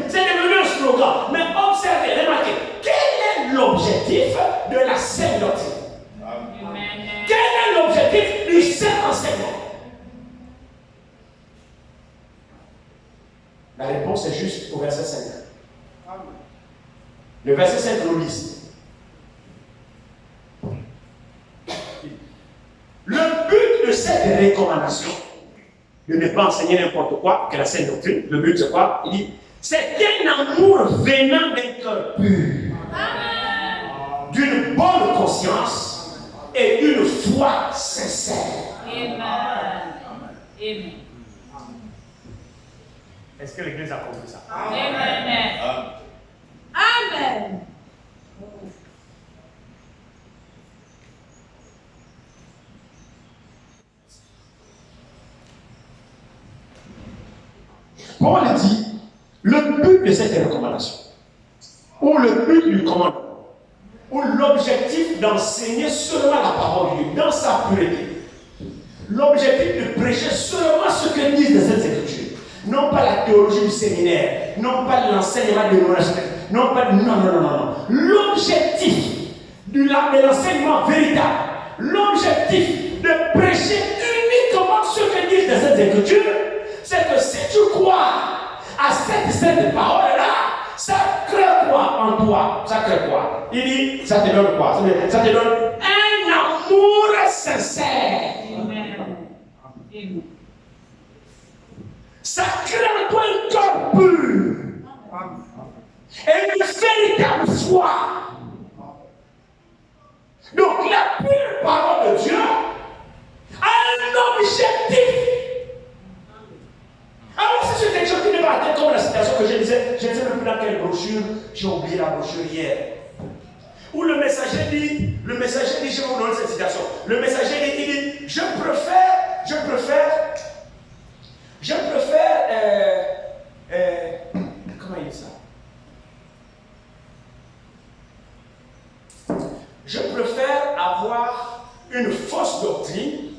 c'est devenu un slogan. Mais observez, remarquez, quel est l'objectif de la sainte doctrine? Amen. Quel est l'objectif du saint enseignement? La réponse est juste au verset 5. Le verset 5 nous dit. Le but de cette recommandation, de ne pas enseigner n'importe quoi, que la sainte doctrine, le but c'est quoi? Il dit, c'est un amour venant d'un cœur pur, d'une bonne conscience et d'une foi sincère. Amen. Amen. Est-ce que l'Église a compris ça? Amen. Amen. Paul dit, le but de cette recommandation, ou le but du commandement, ou l'objectif d'enseigner seulement la parole de Dieu dans sa pureté, l'objectif de prêcher seulement ce que disent les Saintes Écritures, non pas la théologie du séminaire, non pas l'enseignement de monastère, non pas non. L'objectif de l'enseignement véritable, l'objectif de prêcher uniquement ce que disent les Saintes Écritures, c'est que si tu crois à cette parole-là, ça crée quoi en toi? Ça crée quoi? Il dit, ça te donne quoi? Ça te donne un amour sincère. Amen. Amen. Ça crée en toi un cœur pur. Et une véritable foi. Donc la pure parole de Dieu a un objectif. Alors si c'est quelque chose qui n'est pas atteint comme la citation que je disais, je ne sais même plus dans quelle brochure, j'ai oublié la brochure hier. Où le messager dit, je vais vous donner cette citation. Le messager dit, il dit, je préfère, comment il dit ça? Je préfère avoir une fausse doctrine doctrine,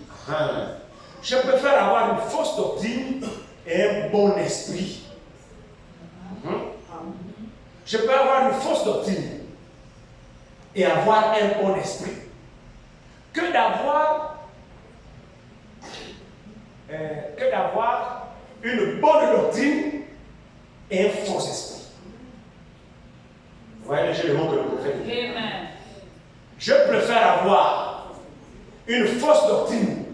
je préfère avoir une fausse doctrine et un bon esprit. Je peux avoir une fausse doctrine et avoir un bon esprit que d'avoir une bonne doctrine et un faux esprit. Vous voyez le jeu de mots que le prophète dit. Amen. Je préfère avoir une fausse doctrine,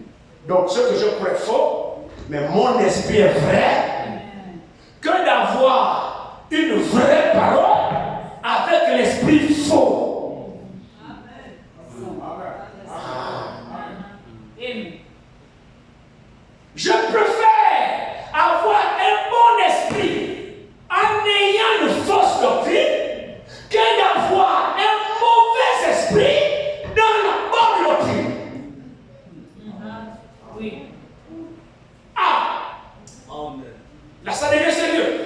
donc ce que je crois est faux, mais mon esprit est vrai, que d'avoir une vraie parole avec l'esprit faux. Amen. Je préfère avoir un bon esprit en ayant une fausse doctrine que d'avoir un mauvais esprit dans la bonne doctrine. Oui. Là, ça devient sérieux.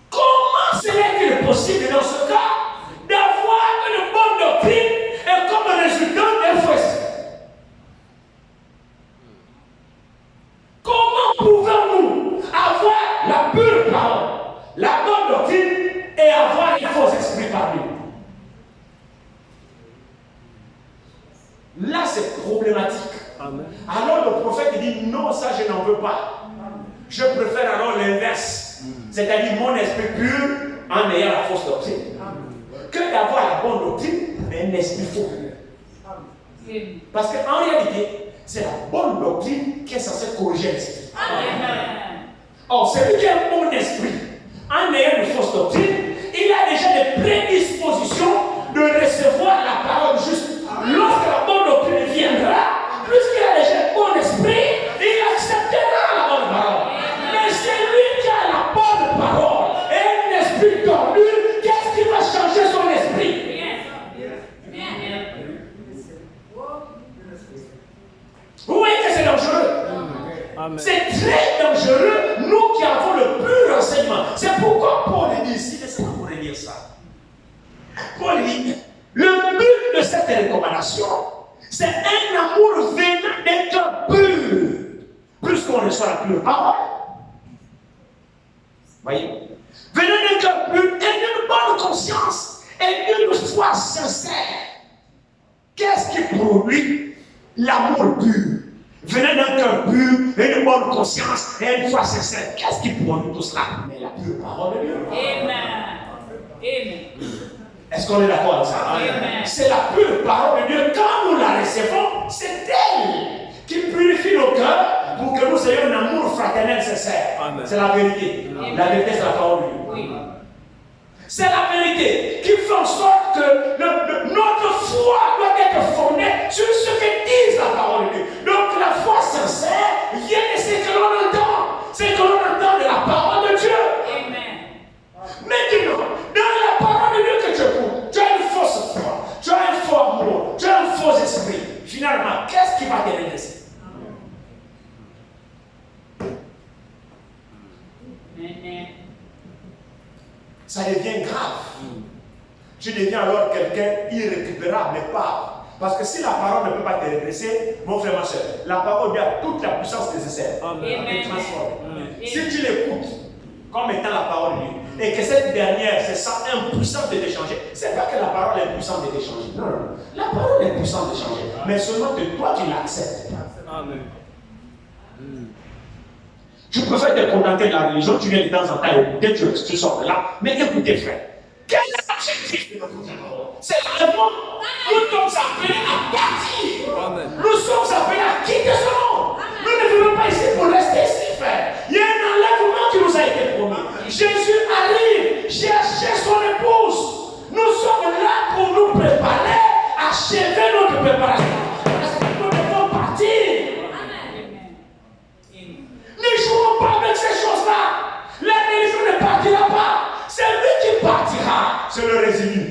Comment serait-il possible dans ce cas d'avoir une bonne doctrine et comme résultat un faux esprit? Comment pouvons-nous avoir la pure parole, la bonne doctrine et avoir un faux esprit parmi nous? Là, c'est problématique. Amen. Alors le prophète dit non, ça je n'en veux pas. Je préfère alors l'inverse, c'est-à-dire mon esprit pur en ayant la fausse doctrine, que d'avoir la bonne doctrine mais un esprit faux. Parce qu'en réalité, c'est la bonne doctrine qui est censée corriger l'esprit. Or, celui qui a un bon esprit en ayant une fausse doctrine, il a déjà des prédispositions de recevoir la parole juste. Lorsque la bonne doctrine viendra, puisqu'il a déjà un bon esprit, il acceptera la bonne parole. Mais c'est lui qui a la bonne parole et un esprit tordu, qu'est-ce qui va changer son esprit? Vous voyez que c'est dangereux. Amen. C'est très dangereux, nous qui avons le pur enseignement. C'est pourquoi Paul dit ici, laissez-moi vous relire ça. Paul dit, le but de cette recommandation, c'est un amour venant d'un cœur pur, plus qu'on reçoit la pure parole. Voyez, venant d'un cœur pur et d'une bonne conscience et d'une foi sincère. Qu'est-ce qui produit l'amour pur? Venant d'un cœur pur et d'une bonne conscience et une foi sincère. Qu'est-ce qui produit tout cela? Mais la pure parole de Dieu. Amen. Amen. Est-ce qu'on est d'accord avec ça? Amen. C'est la pure parole de Dieu. Quand nous la recevons, c'est elle qui purifie nos cœurs pour que nous ayons un amour fraternel sincère. Amen. C'est la vérité. La vérité, c'est la parole de Dieu. Oui. C'est la vérité qui fait en sorte que notre foi doit être fondée sur ce que dit la parole de Dieu. Donc la foi sincère vient de ce que l'on entend. C'est que l'on entend de la parole de Dieu. Amen. Maintenant, dans la parole de Dieu que tu écoutes, tu as une fausse foi, tu as un faux amour, tu as un faux esprit. Finalement, qu'est-ce qui va te redresser? Amen. Ça devient grave. Tu deviens alors quelqu'un irrécupérable, pas. Parce que si la parole ne peut pas te redresser, mon frère, ma soeur, la parole de Dieu a toute la puissance nécessaire pour te transformer. Si tu l'écoutes comme étant la parole de Dieu, et que cette dernière se sent impuissante de t'échanger, c'est pas que la parole est impuissante de t'échanger. Non, non, non. La parole est puissante de changer, mais seulement que toi tu l'acceptes. Amen. Tu préfères te contenter de la religion, tu viens de temps en temps écouter, tu sors de là, mais écoutez frère, quel est l'objectif de notre parole? C'est vraiment, nous sommes appelés à partir. Amen. Nous sommes appelés à quitter ce monde. Nous ne venons pas ici pour rester ici, frère. Il y a un enlèvement qui nous a été promis. Jésus arrive chercher son épouse. Nous sommes là pour nous préparer, achever notre préparation. Parce que nous devons partir. Ne jouons pas avec ces choses-là. La religion ne partira pas. C'est lui qui partira. C'est le résilié.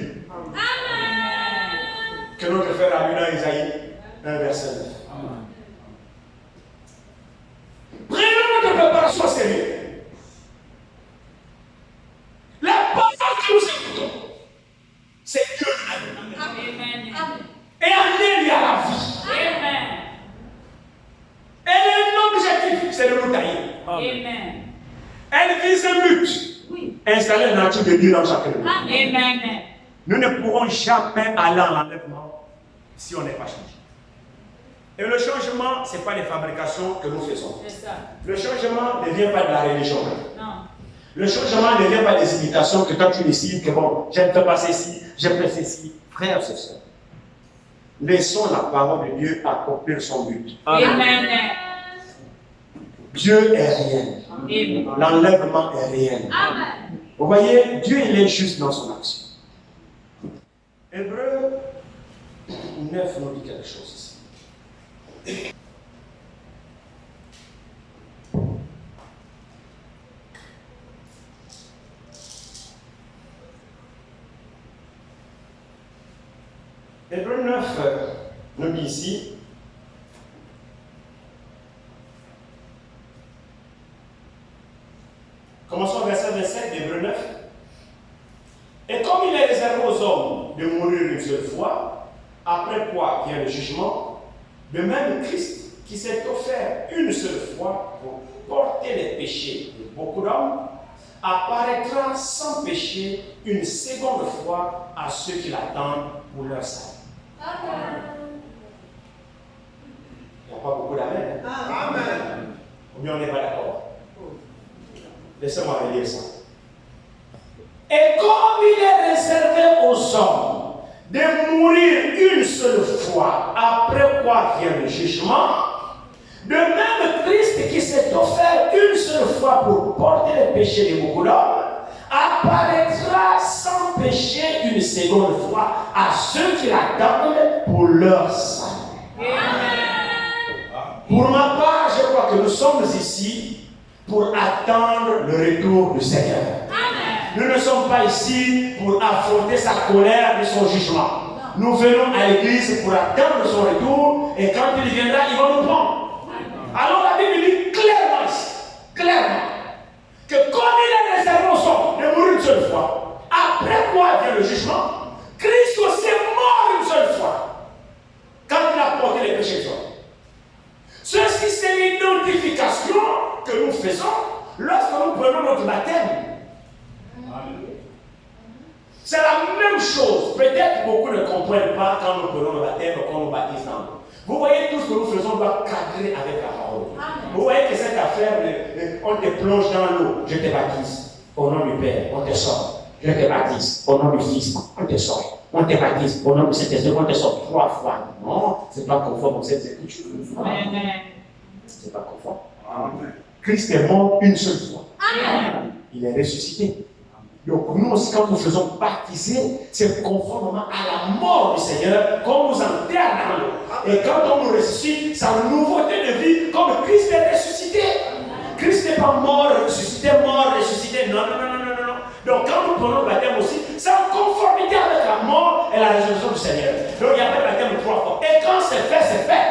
Que notre frère a lu dans Isaïe 1 verset 9. Prenons notre préparation au sérieux. La parole que nous écoutons, c'est Dieu. Amen. Et amenez-lui à la vie. Amen. Amen. Elle vise un but. Installer la nature de Dieu dans chacun de nous. Amen. Nous ne pourrons jamais aller en enlèvement si on n'est pas changé. Et le changement, ce n'est pas les fabrications que nous faisons. C'est ça. Le changement ne vient pas de la religion. Non. Le changement ne vient pas des imitations que quand tu décides que bon, je ne fais pas ceci, je fais ceci. Frères et sœurs, laissons la parole de Dieu accomplir son but. Amen. Dieu est réel. Amen. L'enlèvement est réel. Vous voyez, Dieu il est juste dans son action. Hébreu 9 nous dit quelque chose ici. Hébreu 9 nous dit ici. Commençons au verset 27 d'Hébreu 9. Et comme il est réservé aux hommes de mourir une seule fois, après quoi vient le jugement, de même Christ, qui s'est offert une seule fois pour porter les péchés de beaucoup d'hommes, apparaîtra sans péché une seconde fois à ceux qui l'attendent pour leur salut. Il n'y a pas beaucoup d'amen. Amen. Ou bien on n'est pas d'accord. Laissez-moi relire ça. Et comme il est réservé aux hommes de mourir une seule fois, après quoi vient le jugement, de même Christ qui s'est offert une seule fois pour porter les péchés de beaucoup d'hommes, apparaîtra sans péché une seconde fois à ceux qui l'attendent pour leur salut. Pour ma part, je crois que nous sommes ici pour attendre le retour du Seigneur. Nous ne sommes pas ici pour affronter sa colère et son jugement. Nous venons à l'église pour attendre son retour et quand il viendra, il va nous prendre. Alors la Bible dit clairement ici, que comme il est réservé aux hommes de mourir une seule fois, après quoi vient le jugement, Christ aussi est mort une seule fois quand il a porté les péchés des hommes. Ceci, c'est l'identification que nous faisons lorsque nous prenons notre baptême. C'est la même chose. Peut-être beaucoup ne comprennent pas quand nous prenons le baptême ou quand nous baptisons. Vous voyez, tout ce que nous faisons doit cadrer avec la parole. Vous voyez que cette affaire, on te plonge dans l'eau, je te baptise. Au nom du Père, on te sort. Je te baptise. Au nom du Fils, on te sort. On te baptise. Au nom du Saint-Esprit, on te sort 3 fois. Non, ce n'est pas conforme aux Saintes Écritures. Ce n'est pas conforme. Christ est mort une seule fois. Il est ressuscité. Donc nous aussi, quand nous faisons baptiser, c'est conformément à la mort du Seigneur qu'on nous enterre dans l'eau. Et quand on nous ressuscite, c'est une nouveauté de vie comme Christ est ressuscité. Christ n'est pas mort, ressuscité. Non. Donc quand nous prenons le baptême aussi, c'est en conformité avec la mort et la résurrection du Seigneur. Donc il y a pas de baptême 3 fois. Et quand c'est fait, c'est fait.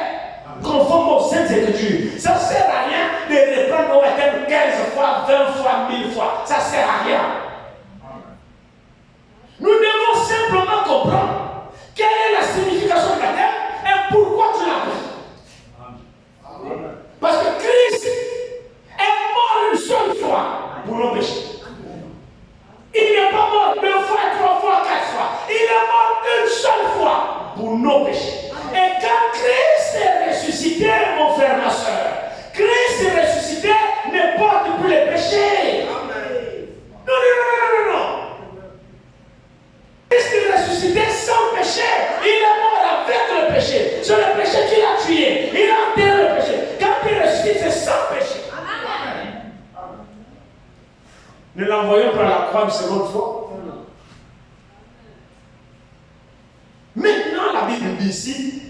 Conforme aux Saintes Écritures. Ça ne sert à rien de reprendre au baptême 15 fois, 20 fois, 1000 fois. Ça ne sert à rien. Nous devons simplement comprendre quelle est la signification du baptême et pourquoi tu l'as pris. Parce que Christ est mort une seule fois pour nos péchés. Il n'est pas mort 2 fois, 3 fois, 4 fois. Il est mort une seule fois pour nos péchés. Et quand Christ est ressuscité, mon frère, ma soeur, Christ est ressuscité ne porte plus les péchés. Non. Christ est ressuscité sans péché. Il est mort avec le péché. C'est le péché qui l'a tué. Il a enterré le péché. Quand il ressuscite, c'est sans péché. Ne l'envoyons pas à la croix une seconde fois. Maintenant, la Bible dit ici,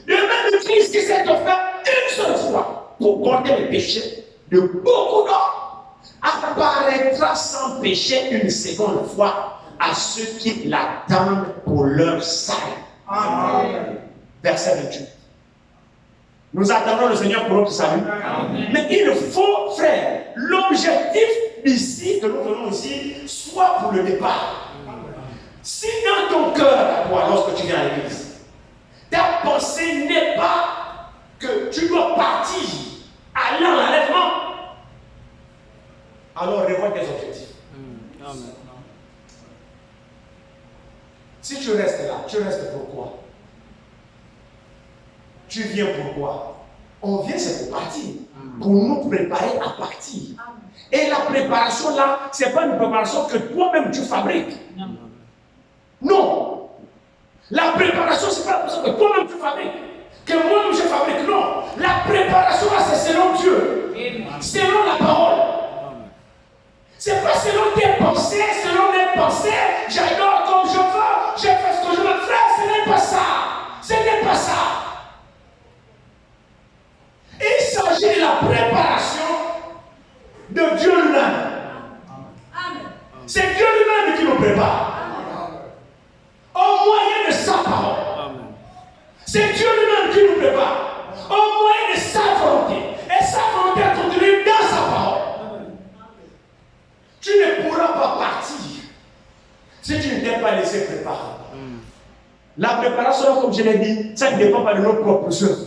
de même Christ qui s'est offert une seule fois pour porter les péchés de beaucoup d'hommes, apparaîtra sans péché une seconde fois à ceux qui l'attendent pour leur salut. Amen. Verset 28. Nous attendons le Seigneur pour notre salut. Amen. Mais il faut, frère, l'objectif ici, que nous venons ici, soit pour le départ. Amen. Si dans ton cœur, à toi, lorsque tu viens à l'église, ta pensée n'est pas que tu dois partir, aller en enlèvement, Si tu restes là, tu restes pourquoi? Tu viens pourquoi? On vient, c'est pour partir. Pour nous préparer à partir. Et la préparation là, ce n'est pas une préparation que toi-même tu fabriques. Non. La préparation, ce n'est pas la préparation que toi-même tu fabriques. Que moi-même je fabrique. Non. La préparation là, c'est selon Dieu. Selon la parole. Ce n'est pas selon tes pensées, selon les pensées. J'adore comme je veux, je fais ce que je veux faire. Ce n'est pas ça. Ce n'est pas ça. Il s'agit de la préparation de Dieu lui-même. C'est Dieu lui-même qui nous prépare. Au moyen de sa parole. C'est Dieu lui-même qui nous prépare. Au moyen de sa volonté. Et sa volonté est contenue dans sa parole. Tu ne pourras pas partir si tu ne t'es pas laissé préparer. La préparation, comme je l'ai dit, ça ne dépend pas de nos propres œuvres.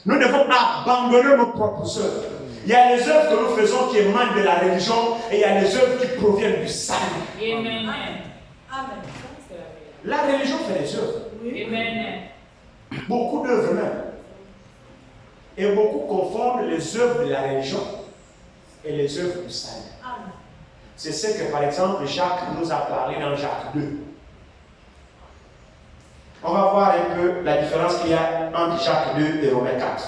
Nous devons abandonner nos propres œuvres. Il y a les œuvres que nous faisons qui émanent de la religion et il y a les œuvres qui proviennent du salut. Amen. La religion fait des œuvres. Amen. Beaucoup d'œuvres même. Et beaucoup confondent les œuvres de la religion et les œuvres du salut. C'est ce que, par exemple, Jacques nous a parlé dans Jacques 2. On va voir un peu la différence qu'il y a entre Jacques 2 et Romains 4.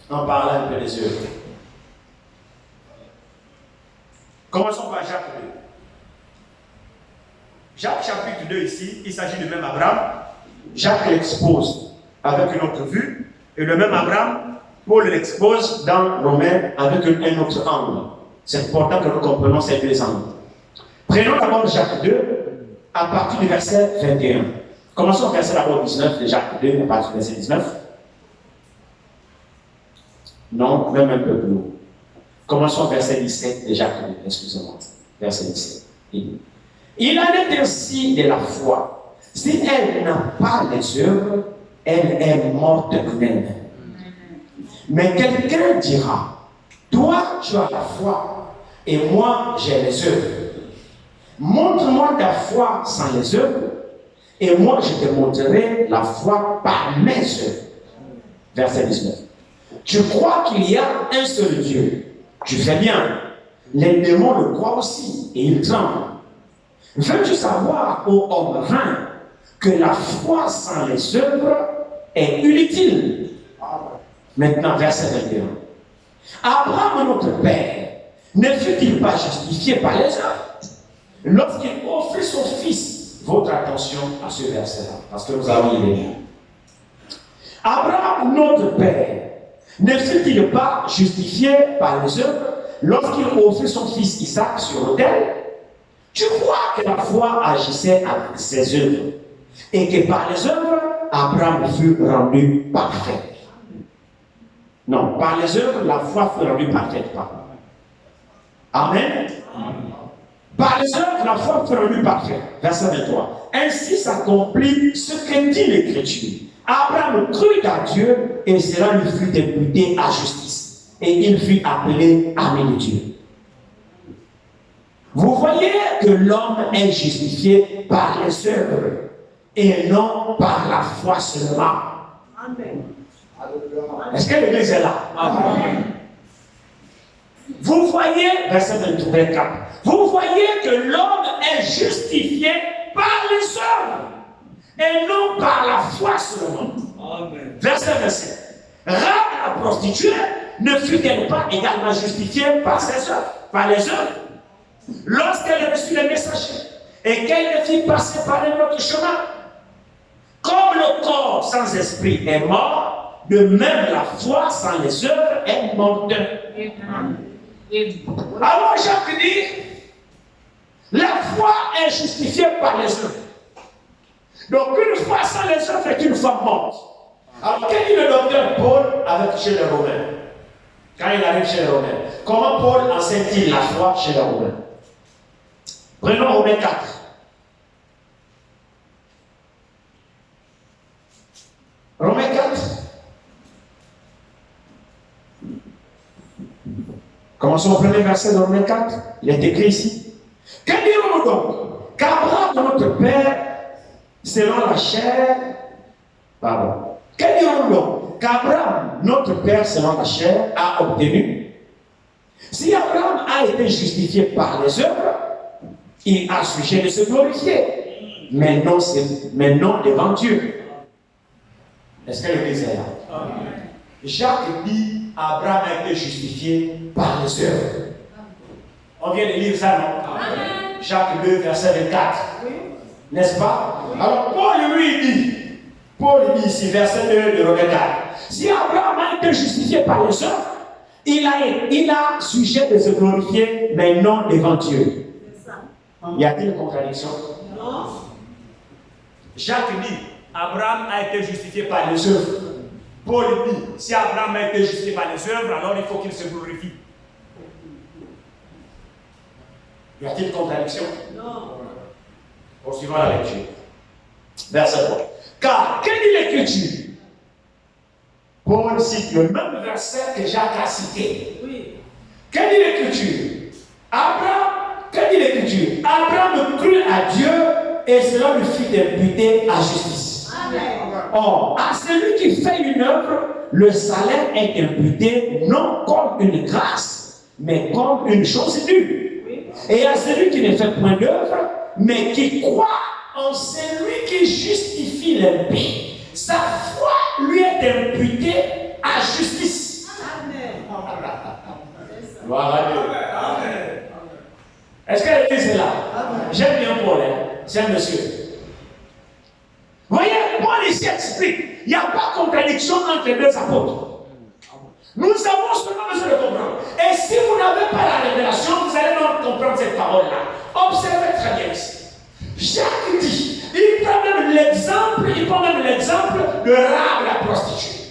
En parlant un peu des œuvres. Commençons par Jacques 2. Jacques chapitre 2 ici, il s'agit du même Abraham. Jacques l'expose avec une autre vue. Et le même Abraham, Paul l'expose dans Romains avec un autre angle. C'est important que nous comprenions ces deux angles. Prenons d'abord Jacques 2 à partir du verset 21. Commençons au verset d'abord 19 de Jacques 2 à partir du verset 19. Non, même un peu plus haut. Commençons au verset 17 de Jacques 2, excusez-moi. Verset 17. Il en est ainsi de la foi. Si elle n'a pas les œuvres, elle est morte elle-même. Mais quelqu'un dira, toi tu as la foi, et moi j'ai les œuvres. Montre-moi ta foi sans les œuvres, et moi je te montrerai la foi par mes œuvres. Verset 19. Tu crois qu'il y a un seul Dieu. Tu fais bien. Les démons le croient aussi, et ils tremblent. Veux-tu savoir, ô homme vain, que la foi sans les œuvres est inutile? Maintenant, verset 21. Abraham, notre père, ne fut-il pas justifié par les œuvres lorsqu'il offrit son fils? Votre attention à ce verset-là, parce que nous allons y venir. Abraham, notre père, ne fut-il pas justifié par les œuvres lorsqu'il offrit son fils Isaac sur l'autel? Tu crois que la foi agissait avec ses œuvres et que par les œuvres, Abraham fut rendu parfait? Non, par les œuvres, la foi fut rendue parfaite. Amen. Par les œuvres, la foi fut rendue parfaite. Verset 23. Ainsi s'accomplit ce que dit l'Écriture. Abraham crut à Dieu et cela lui fut imputé à justice. Et il fut appelé ami de Dieu. Vous voyez que l'homme est justifié par les œuvres et non par la foi seulement. Amen. Est-ce que l'église est là? Amen. Vous voyez, verset 24, vous voyez que l'homme est justifié par les œuvres et non par la foi seulement. Amen. Verset 27. Rahab la prostituée ne fut-elle pas également justifiée par ses œuvres, par les œuvres, lorsqu'elle reçut le messager et qu'elle ne fit passer par un autre chemin? Comme le corps sans esprit est mort, de même la foi sans les œuvres est morte. Alors Jacques dit, la foi est justifiée par les œuvres. Donc une foi sans les œuvres est une foi morte. Alors qu'est-ce que le docteur Paul avec chez les Romains? Quand il arrive chez les Romains, comment Paul enseigne-t-il la foi chez les Romains? Prenons Romains 4. Romains 4. Commençons au premier verset de Romains 4. Il est écrit ici. Que dirons-nous donc? qu'Abraham, notre père, selon la chair, pardon, que dirons-nous donc qu'Abraham, notre père, selon la chair, a obtenu? Si Abraham a été justifié par les œuvres, il a sujet de se glorifier, mais non devant Dieu. Est-ce que l'Église est là? Amen. Jacques dit Abraham a été justifié par les œuvres. On vient de lire ça, non? Amen. Jacques 2, verset 24. Oui. N'est-ce pas? Oui. Alors Paul dit ici, verset 2 de Romains 4. Si Abraham a été justifié par les œuvres, il a sujet de se glorifier, mais non devant Dieu. Y a-t-il une contradiction? Non. Jacques dit Abraham a été justifié par les œuvres. Paul dit si Abraham a été justifié par les œuvres, alors il faut qu'il se glorifie. Y a-t-il une contradiction? Non. Poursuivons la lecture. Verset 3. Car, que dit l'Écriture? Paul cite le même verset que Jacques a cité. Oui. Que dit l'Écriture? Que dit l'Écriture? Abraham crut à Dieu et cela lui fut imputé à justice. Amen. Or, à celui qui fait une œuvre, le salaire est imputé non comme une grâce, mais comme une chose due. Oui. Et à celui qui ne fait point d'œuvre, mais qui croit en celui qui justifie l'impie, sa foi lui est imputée à justice. Amen. Gloire à Dieu. Amen. Est-ce que l'Église est là? J'aime bien Paul, hein? C'est un monsieur. Voyez, Paul ici explique, il n'y a pas de contradiction entre les deux apôtres. Nous avons seulement besoin de comprendre. Et si vous n'avez pas la révélation, vous allez donc comprendre cette parole-là. Observez très bien ici. Jacques dit, il prend même l'exemple de Rahab la prostituée.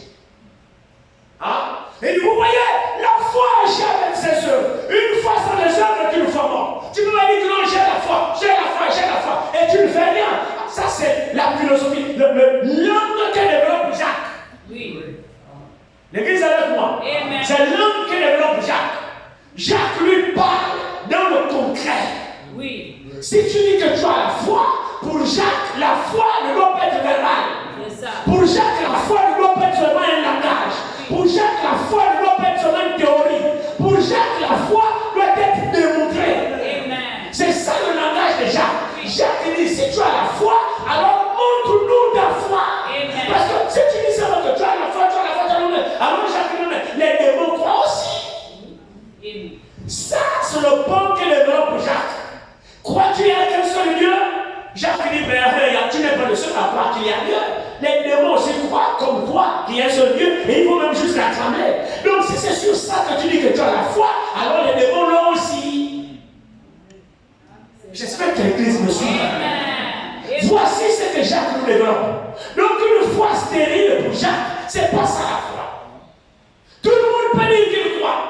Hein? Et vous voyez, la foi agit avec ses œuvres. Une foi sans les œuvres est une foi morte. Tu peux me dire que non, j'ai la foi, et tu ne fais rien. Ça, c'est la philosophie, l'homme que développe Jacques. Oui. L'Église est avec moi. Amen. C'est l'homme que développe Jacques. Jacques lui parle dans le concret. Oui. Si tu dis que tu as la foi, pour Jacques, la foi ne doit pas être verbale. Pour Jacques, la foi ne doit pas être seulement un langage. Pour Jacques, la foi ne doit pas être seulement une théorie. Pour Jacques, la foi doit être démontrée. Amen. C'est ça le langage de Jacques. Jacques dit, si tu as la foi, alors montre-nous ta foi. Amen. Parce que si tu dis seulement que tu as la foi, alors Jacques dit, les démons croient aussi. Amen. Ça, c'est le pont que développe Jacques. Crois-tu qu'il y a qu'un seul Dieu? Jacques dit, tu n'es pas le seul à croire qu'il y a Dieu. Les démons aussi croient comme toi qu'il y a un seul Dieu et ils vont même juste l'acclamer. Donc si c'est sur ça que tu dis que tu as la foi, alors les démons l'ont aussi. J'espère que l'Église me suit. Voici ce que Jacques nous développe. Donc une foi stérile pour Jacques, c'est pas ça la foi. Tout le monde peut dire qu'il croit.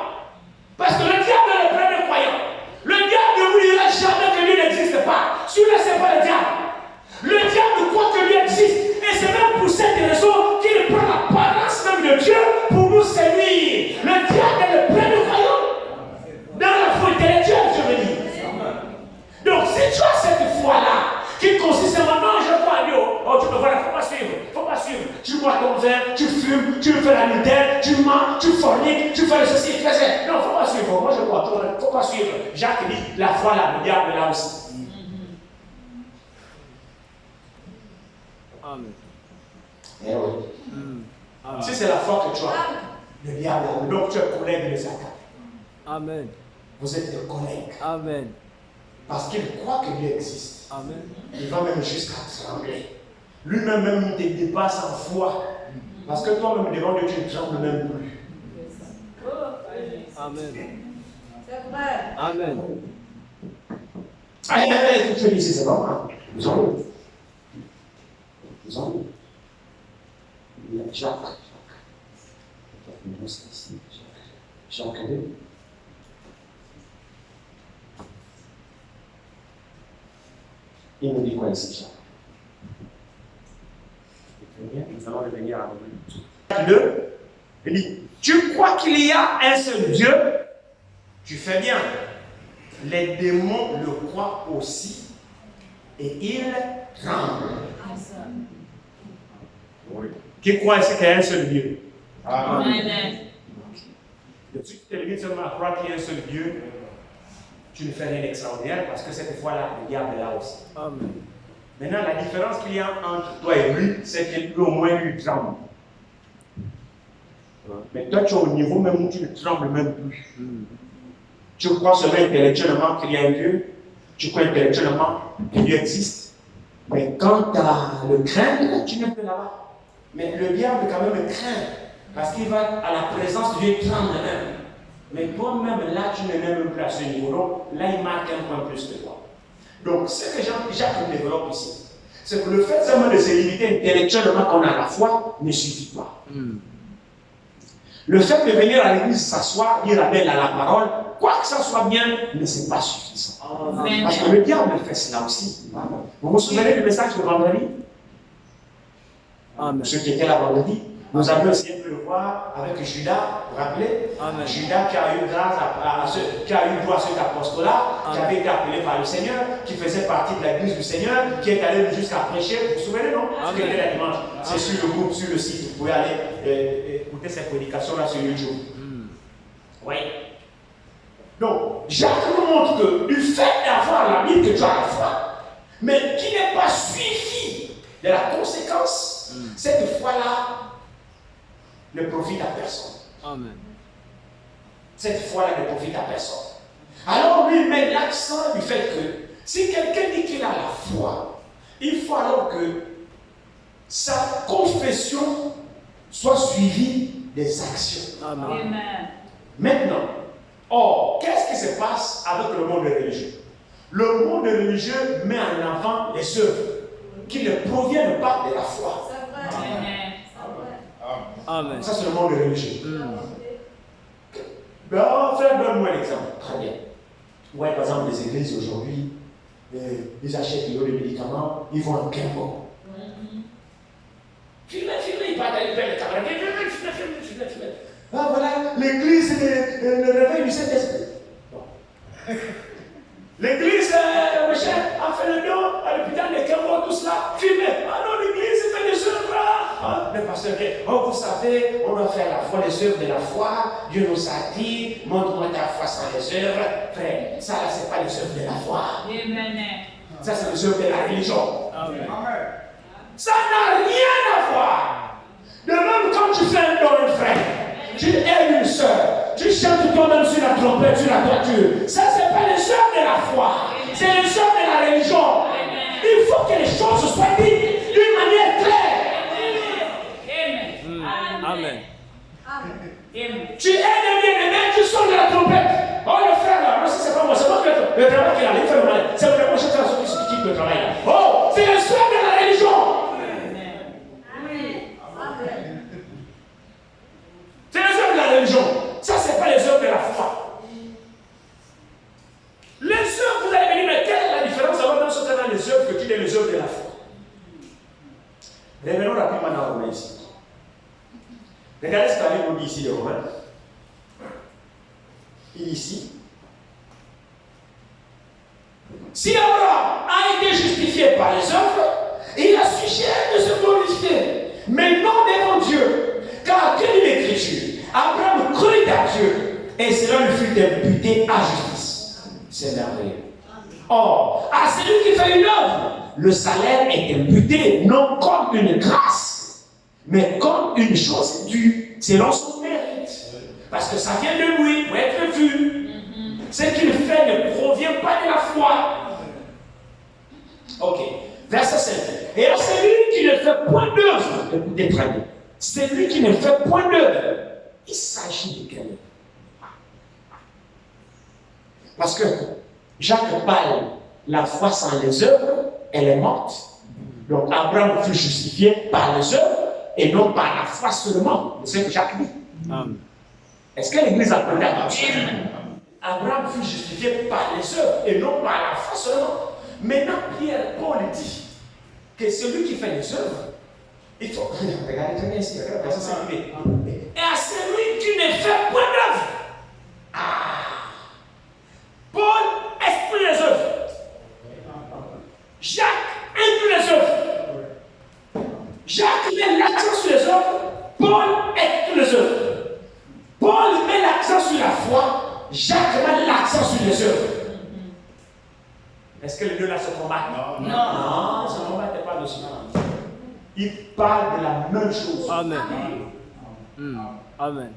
Parce que le diable est le premier croyant. Le diable ne vous dira jamais que lui n'existe pas. Celui-là, ce n'est pas le diable. Le diable croit que lui existe. Et c'est même pour cette raison qu'il prend l'apparence même de Dieu pour nous séduire. Le diable est le premier croyant. Dans la foi intellectuelle, je veux dire. Donc, si tu as cette foi-là, qui consiste à non, je crois à Dieu. Oh, tu me vois là, il ne faut pas suivre. Tu bois ton verre, tu fumes, tu fais la lutte, tu mens, tu forniques, tu fais ceci, tu fais ça. Non, il ne faut pas suivre. Moi, je crois, il ne faut pas suivre. Jacques dit, la foi là, le diable là aussi. Amen. Eh oui. Amen. Si c'est la foi que tu as, le diable, donc tu es collègue de Satan. Amen. Vous êtes des collègues. Amen. Parce qu'il croit que Dieu existe. Amen. Il va même jusqu'à trembler. Lui-même même il te dépasse en foi. Parce que toi-même devant Dieu, tu ne trembles même plus. Amen. C'est vrai. Amen. Allez, tu dis, c'est pas mal. Nous allons. Il y a Jacques. Jacques 2. Il nous dit quoi ici, Jacques? Nous allons revenir à Romains 2. Il dit, tu crois qu'il y a un seul Dieu? Tu fais bien. Les démons le croient aussi et il tremble. Qui croit qu'il y a un seul Dieu? Amen. Si tu te limites seulement à croire qu'il y a un seul Dieu, tu ne fais rien d'extraordinaire parce que cette fois-là, le diable est là aussi. Amen. Maintenant, la différence qu'il y a entre toi et lui, c'est que lui, au moins, lui tremble. Mais toi, tu es au niveau même où tu ne trembles même plus. Tu crois seulement intellectuellement qu'il y a un Dieu, tu crois intellectuellement que Dieu existe. Mais quand tu as le craindre, tu n'es plus là-bas. Mais le diable, quand même, craint. Parce qu'il va à la présence de Dieu tremble même. Mais toi-même, là, tu n'es même plus à ce niveau. Donc, là, il marque un point plus que toi. Donc, ce que Jacques développe ici, c'est que le fait seulement de se limiter intellectuellement qu'on a la foi ne suffit pas. Le fait de venir à l'église s'asseoir, dire amen à la parole, quoi que ça soit bien, mais ce n'est pas suffisant. Amen. Parce que le diable fait cela aussi. Vous vous souvenez du message de vendredi? Amen. Ceux qui étaient là vendredi, nous avions essayé de le voir avec Judas, vous vous rappelez? Amen. Judas qui a eu grâce qui a eu droit à cet apostolat, qui avait été appelé par le Seigneur, qui faisait partie de l'église du Seigneur, qui est allé jusqu'à prêcher. Vous vous souvenez, non? Ce qui était la dimanche. C'est sur le groupe, sur le site. Vous pouvez aller écouter ces prédications-là sur YouTube. Oui. Donc, Jacques nous montre que du fait d'avoir la Bible, que tu as la foi, mais qui n'est pas suivi de la conséquence, cette foi-là ne profite à personne. Amen. Cette foi-là ne profite à personne. Alors lui met l'accent du fait que si quelqu'un dit qu'il a la foi, il faut alors que sa confession soit suivie des actions. Amen. Amen. Maintenant, or, qu'est-ce qui se passe avec le monde religieux? Le monde religieux met en avant les œuvres qui ne proviennent pas de la foi. Amen. Amen. Ça, c'est le monde religieux. Ben, frère, donne-moi l'exemple. Très bien. Ouais, par exemple, les églises aujourd'hui, ils achètent des médicaments, ils vont en Kimbo. Filmez, ils partent à les camarades. Filmez. Ah, voilà, l'église, le réveil du Saint-Esprit. Bon. L'église, a fait le don à l'hôpital de Kimbo, tout cela. Filmez. Ah non, l'église fait des œuvres. Ah, le pasteur dit, oh, vous savez, on doit faire la foi, les œuvres de la foi. Dieu nous a dit, montre-moi ta foi sans les œuvres. Frère, ça là, c'est pas les œuvres de la foi. Amen. Ça, c'est les œuvres de la religion. Amen. Ça n'a rien à voir. De même, quand tu fais un don, frère, tu aimes une soeur, tu chantes toi-même sur la trompette, sur la toiture. Ça, c'est pas les œuvres de la foi. C'est les œuvres de la religion. Il faut que les choses soient dites d'une manière claire. Amen. Tu aides un bien-aimé, tu sonnes de la trompette. Oh, le frère là, moi, c'est pas moi, c'est moi qui le travail qu'il a, il fait le mal. C'est le prochain travail qui quitte le travail là. Oh, c'est le soin de la religion. C'est les œuvres de la religion. Ça, c'est pas les œuvres de la foi. Les œuvres, vous allez me dire, mais quelle est la différence alors dans ce cas dans les œuvres que tu dis les œuvres de la foi? Revenons rapidement dans Romains ici. Regardez ce qu'avait nous dit ici les Romains. Ici. Si Abraham a été justifié par les œuvres, il a sujet de se glorifier, mais non devant Dieu. Car, quelle est l'Écriture? Abraham crut à Dieu, et cela lui fut imputé à justice. C'est merveilleux. Or, à celui qui fait une œuvre, le salaire est imputé non comme une grâce, mais comme une chose due, selon son mérite. Parce que ça vient de lui pour être vu. Ce qu'il fait ne provient pas de la foi. Ok, verset 5. Et à celui qui ne fait point d'œuvre, écoutez très bien, celui qui ne fait point d'œuvre, il s'agit de quelle œuvre? Parce que Jacques parle, la foi sans les œuvres, elle est morte. Donc Abraham fut justifié par les œuvres et non par la foi seulement. C'est ce que Jacques dit. Amen. Est-ce que l'Église a compris à ça? Abraham fut justifié par les œuvres et non par la foi seulement. Maintenant, Paul dit que celui qui fait les œuvres, il faut. Regardez très bien ici, regardez, verset 5. Et à celui qui ne fait point d'œuvre. Paul exprime les œuvres. Jacques est toutes les œuvres. Paul met l'accent sur la foi, Jacques met l'accent sur les œuvres. Est-ce que les deux là se combattent? Non. Non, ils ne se combattent pas dessus. Ils parlent de la même chose. Amen. Amen.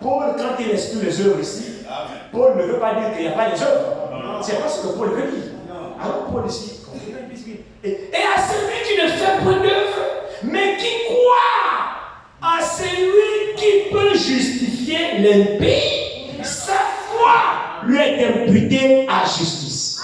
Paul, quand il exclut les œuvres ici, Paul ne veut pas dire qu'il n'y a pas les œuvres. C'est pas ce que Paul veut dire. Alors Paul ici, et à celui qui ne fait point d'œuvre, mais qui croit à celui qui peut justifier l'impie, sa foi lui est imputée à justice.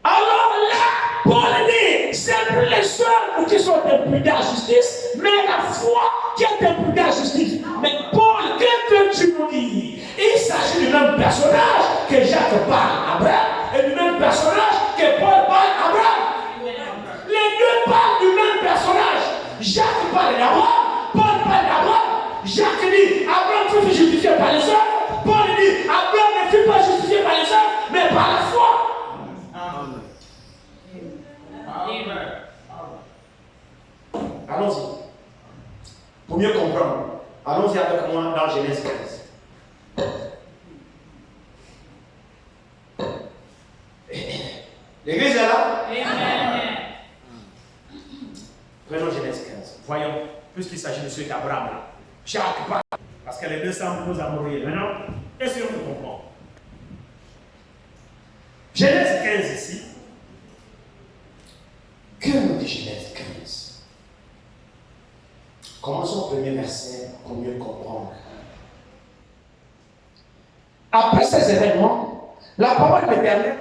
Alors là, Paul dit, c'est plus les œuvres qui sont imputées à justice, mais la foi qui est imputée à justice. Mais Paul, que veux-tu nous dire? Il s'agit du même personnage que Jacques parle à Abraham et du même personnage que Paul parle à Abraham. Les deux parlent du même personnage. Jacques parle d'Abraham, Paul parle d'Abraham. Jacques dit, Abraham fut justifié par les œuvres. Paul dit, Abraham ne fut pas justifié par les œuvres, mais par la foi. Allons-y. Pour mieux comprendre, allons-y avec moi dans Genèse 15. L'église est là? Amen. Prenons Genèse 15. Voyons, puisqu'il s'agit de celui d'Abraham là. Jacques parle. Parce que les deux semblent nous amoureux. Maintenant, essayons de comprendre. Genèse 15 ici. Que nous dit Genèse 15? Commençons au premier verset pour mieux comprendre. Après ces événements, la parole de l'Éternel.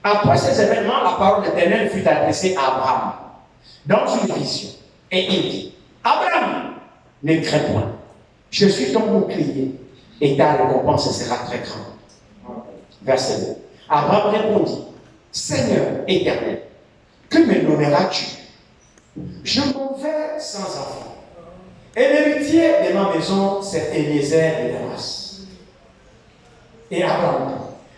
Après ces événements, la parole de l'Éternel fut adressée à Abraham dans une vision. Et il dit, Abraham, ne crains point. Je suis ton bouclier et ta récompense sera très grande. Verset 2. Abraham répondit, Seigneur éternel, que me nommeras-tu? Je m'en vais sans enfant. Et l'héritier de ma maison, c'est Eliezer de Damas. Et Abraham dit,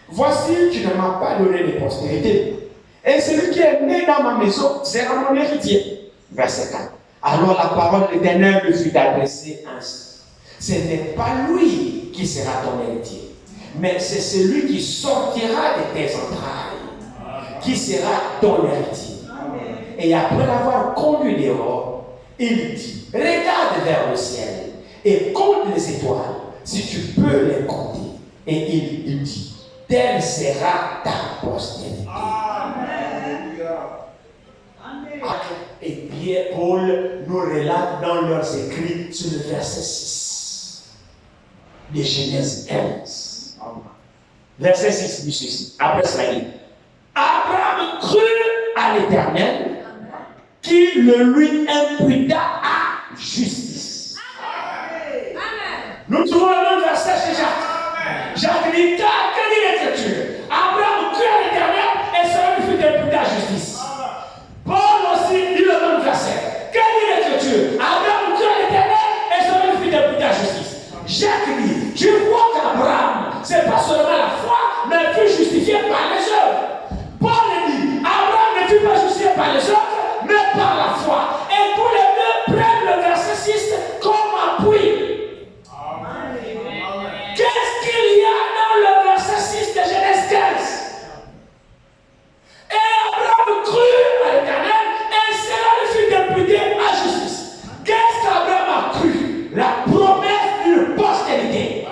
voici, tu ne m'as pas donné de postérité. Et celui qui est né dans ma maison sera mon héritier. Verset 4. Alors la parole de l'Éternel lui fut adressée ainsi. Ce n'est pas lui qui sera ton héritier, mais c'est celui qui sortira de tes entrailles, qui sera ton héritier. Et après l'avoir conduit dehors, il dit, regarde vers le ciel et compte les étoiles, si tu peux les compter. Et il dit, telle sera ta postérité. Et Pierre, Paul nous relate dans leurs écrits sur le verset 6 de Genèse 15. Verset 6 dit ceci. Après cela, il dit, Abraham crut à l'Éternel qui le lui imputa à justice. Nous trouvons le même verset chez Jacques. Jacques dit, car que dit l'Écriture? Abraham crut à l'Éternel et cela lui fut imputé à justice. Paul aussi dit le même verset. Que dit l'Écriture? Abraham crut à l'Éternel et cela lui fut imputé à justice. Jacques dit, tu vois qu'Abraham, c'est pas seulement la foi, mais fut justifié par les œuvres. Paul dit, Abraham ne fut pas justifié par les œuvres, mais par la foi. Et tous les deux prennent le verset 6 comme appui. Qu'est-ce qu'il y a dans le verset 6 de Genèse 15? Et Abraham crut à l'Éternel et cela lui fut imputé à justice. Qu'est-ce qu'Abraham a cru? La promesse d'une postérité.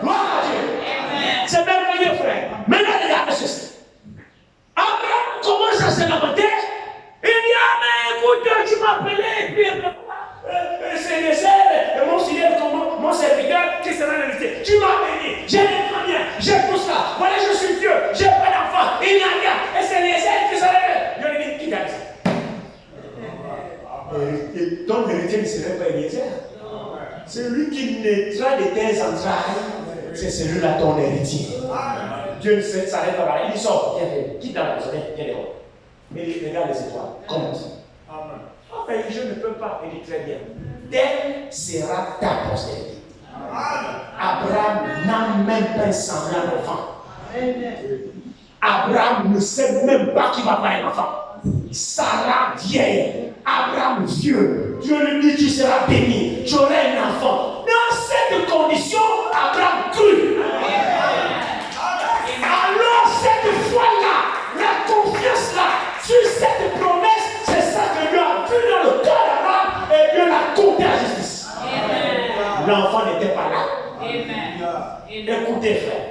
Gloire à Dieu. C'est merveilleux, frère. Maintenant, regardez ceci. Abraham commence à se lamenter. Il dit, ah mais écoute, tu m'as appelé, puis c'est les mon fidèle, mon serviteur qui sera l'héritier. Tu m'as béni, j'ai les premiers, j'ai tout ça. Voilà, je suis Dieu, j'ai pas d'enfant, il n'y a rien. Et c'est les ailes qui sera l'héritier. Je lui dis, qui gagne ça? Ton héritier ne serait pas Eliezer. Celui qui naîtra de tes entrailles, c'est celui-là ton héritier. Dieu ne s'arrête pas là. Il sort, viens, quitte dans la maison, viens dehors. Mais regarde les étoiles, comment ça? Enfin, je ne peux pas, il dit très bien. Telle sera ta postérité. Abraham n'a même pas un semblant d'enfant. Abraham ne sait même pas qu'il va avoir un enfant. Sarah vieille, Abraham vieux. Dieu lui dit tu seras béni, tu auras un enfant. Dans cette condition, Abraham crut. Alors cette foi-là, la confiance-là, sur cette promesse, c'est ça que Dieu a vu dans le cœur d'Abraham et Dieu l'a compté à justice. L'enfant n'était pas là. Écoutez frère.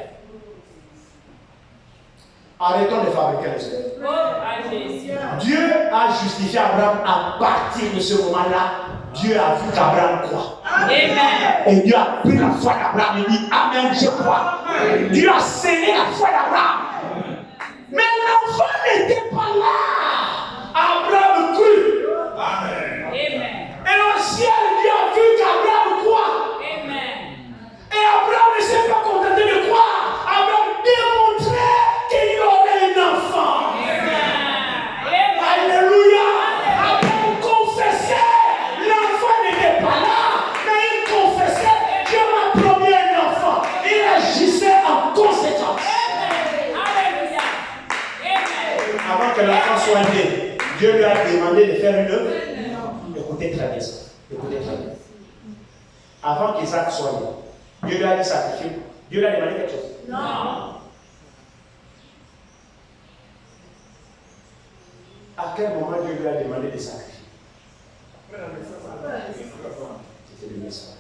Arrêtons de fabriquer les œuvres. Dieu a justifié Abraham à partir de ce moment-là. Dieu a vu qu'Abraham croit. Et Dieu a pris la foi d'Abraham et dit Amen, je crois. Dieu a scellé la foi d'Abraham. Mais l'enfant n'était pas là. Abraham crut. Et le ciel, Dieu a vu qu'Abraham croit. Et Abraham ne s'est pas contenté de croire. Abraham démontrait qu'il aurait un enfant. Alléluia. Abraham confessait. L'enfant n'était pas là, mais il confessait. Dieu m'a promis un enfant. Il agissait en conséquence. Avant que l'enfant soit né, Dieu lui a demandé de faire une œuvre. Écoutez très bien ça. Écoutez très bien. Avant qu'Isaac soit né, Dieu lui a dit sacrifier. Dieu lui a demandé quelque chose. Non. À quel moment Dieu lui a demandé de sacrifier? C'était le message.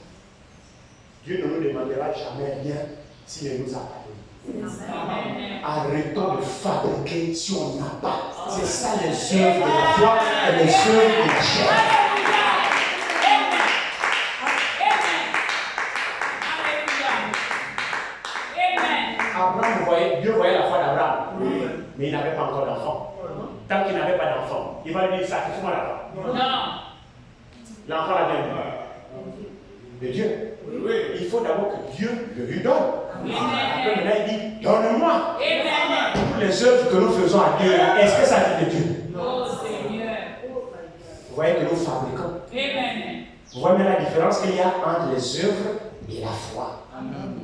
Dieu ne nous demandera jamais rien s'il ne nous a pas donné. Arrêtons de fabriquer si on n'a pas. C'est ça les œuvres de la foi et les œuvres de la chair. Abraham, Dieu voyait la foi d'Abraham, mais il n'avait pas encore d'enfant. Tant qu'il n'avait pas d'enfant, il va lui dire sacrifie-moi l'enfant. Non. L'enfant a bien de Dieu. Il faut d'abord que Dieu le lui donne. Après, maintenant, il dit donne-moi. Toutes les œuvres que nous faisons à Dieu, est-ce que ça vient de Dieu? Oh Seigneur. Vous voyez que nous fabriquons. Vous voyez la différence qu'il y a entre les œuvres et la foi. Amen.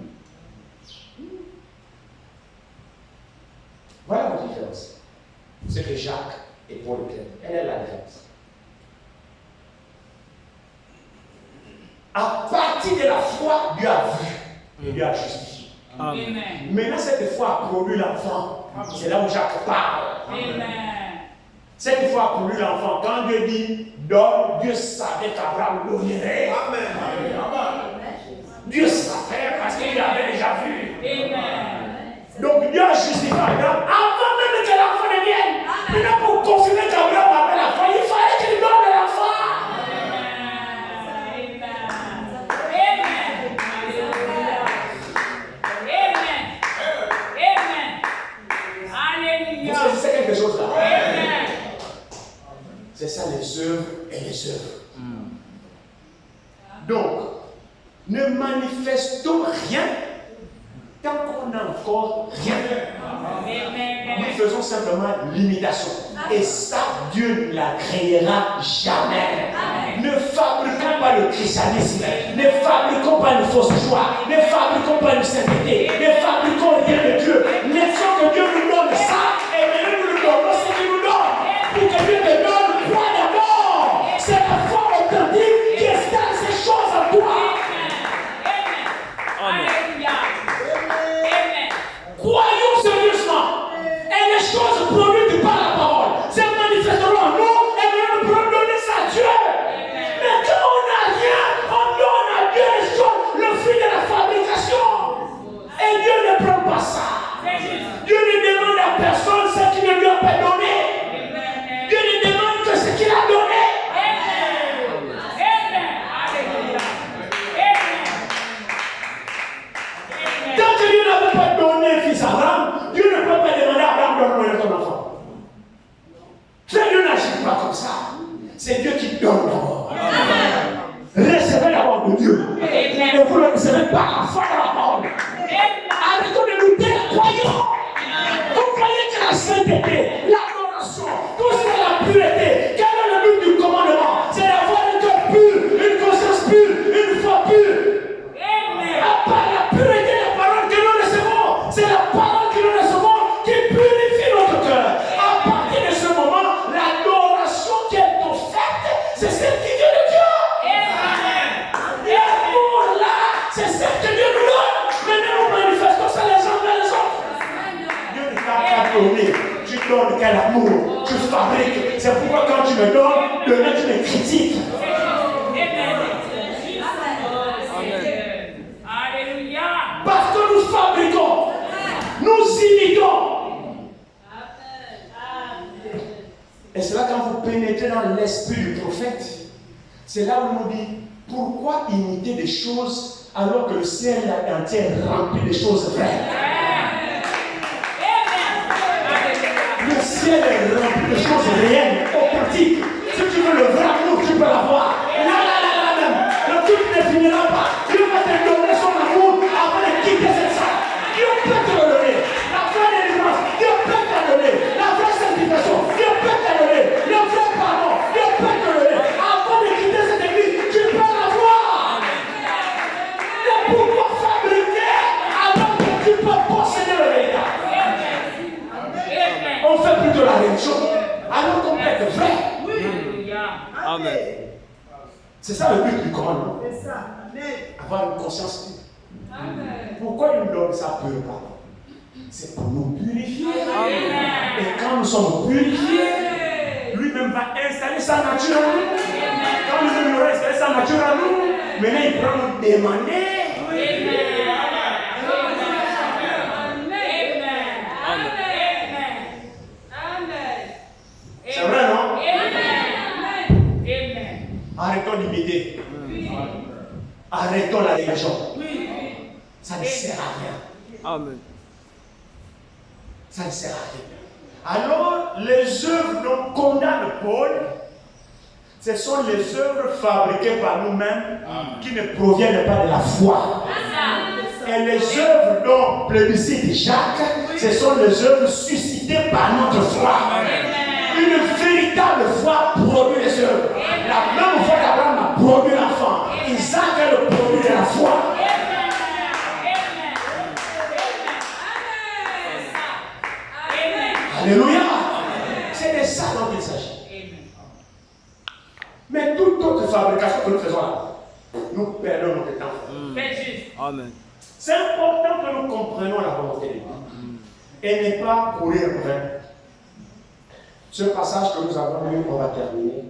Voilà la différence. C'est que Jacques et Paul craignent. Elle est la différence. À partir de la foi, Dieu a vu et Dieu a justifié. Amen. Maintenant, cette foi a produit l'enfant. C'est là où Jacques parle. Amen. Cette foi a produit l'enfant. Quand Dieu dit donne, Dieu savait qu'Abraham donnerait. Amen. Dieu savait parce qu'il l'avait déjà vu. Amen. Donc Dieu a justifié Abraham avant même que l'enfant ne vienne. Maintenant, pour confirmer qu'Abraham avait la foi, il fallait qu'il donne l'enfant. Vous saisissez quelque chose là? C'est ça les œuvres et les œuvres. Donc, ne manifestons rien tant qu'on n'a encore rien. Nous faisons simplement l'imitation. Et ça, Dieu ne la créera jamais. Ne fabriquons pas le christianisme. Ne fabriquons pas une fausse joie. Ne fabriquons pas une sainteté. Ne fabriquons rien de Dieu. Laissons que Dieu nous donne ça. Et maintenant nous lui donnons ce qu'il nous donne. Pour que Dieu te donne quoi d'abord? C'est la foi authentique qui installe ces choses en toi. Croyons sérieusement. Et les choses produites par la parole se manifesteront en nous et nous pourrons donner ça à Dieu. Mais quand on n'a rien, on donne à Dieu les choses, le fruit de la fabrication. Et Dieu ne prend pas ça. Dieu ne demande à personne ce qu'il ne lui a pas donné. Dieu ne demande que ce qu'il a donné. Tant que Dieu n'avait pas donné fils à Abraham, Dieu ne peut pas demander à Abraham de donner ton enfant. Dieu n'agit pas comme ça. C'est Dieu qui donne d'abord. Recevez d'abord de Dieu. Et vous ne recevez pas la foi de la parole. Arrêtons de douter, croyons. Vous croyez que la sainteté, l'adoration, tout ce qui est la pureté, quel est le but du commandement? C'est d'avoir un cœur pur, une conscience pure, une foi pure. À part la pureté des paroles que nous recevons, c'est la parole que nous recevons qui purifie. quel amour tu fabriques. C'est pourquoi quand tu me donnes, demain tu me critiques. Alléluia. Parce que nous fabriquons, nous imitons. Et c'est là quand vous pénétrez dans l'esprit du prophète, c'est là où on nous dit, pourquoi imiter des choses alors que le ciel entier est rempli de choses vraies? Le ciel est rempli de choses réelles, authentiques. Si tu veux le vrai amour, tu peux l'avoir. Là, même. Le truc ne finira pas. Dieu va te donner son amour avant de quitter cette salle. Dieu peut te le donner. La vraie délivrance, Dieu peut te le donner. La vraie sanctification, Dieu peut te le donner. Le vrai pardon, Dieu peut te le donner. Avant de quitter cette église, tu peux l'avoir. Mais pourquoi fabriquer alors que tu peux posséder le véritable? On fait plutôt la même chose alors qu'on peut être vrai. Amen. C'est ça le but du Coran, non? C'est ça. Amen. Avoir une conscience pure. Amen. Pourquoi il nous donne ça pur, pardon? C'est pour nous purifier. Amen. Et quand nous sommes purifiés, lui-même va installer sa nature en nous. Quand lui-même aura installé sa nature en nous, maintenant il pourra nous demander. C'est vrai, non? Arrêtons d'imiter. Arrêtons la religion. Ça ne sert à rien. Amen. Ça ne sert à rien. Alors, les œuvres dont condamne Paul, ce sont les œuvres fabriquées par nous-mêmes qui ne proviennent pas de la foi. Et les œuvres dont plébiscite Jacques, ce sont les œuvres suscitées par notre foi. Une véritable foi produit les œuvres. La même foi d'Abraham a produit l'enfant. Isaac est le produit de la foi. Alléluia. C'est de ça dont il s'agit. Mais toute autre fabrication que nous faisons là, nous perdons notre temps. Amen. C'est important que nous comprenions la volonté de Dieu. Et ne pas courir après. Ce passage que nous avons lu, on va terminer.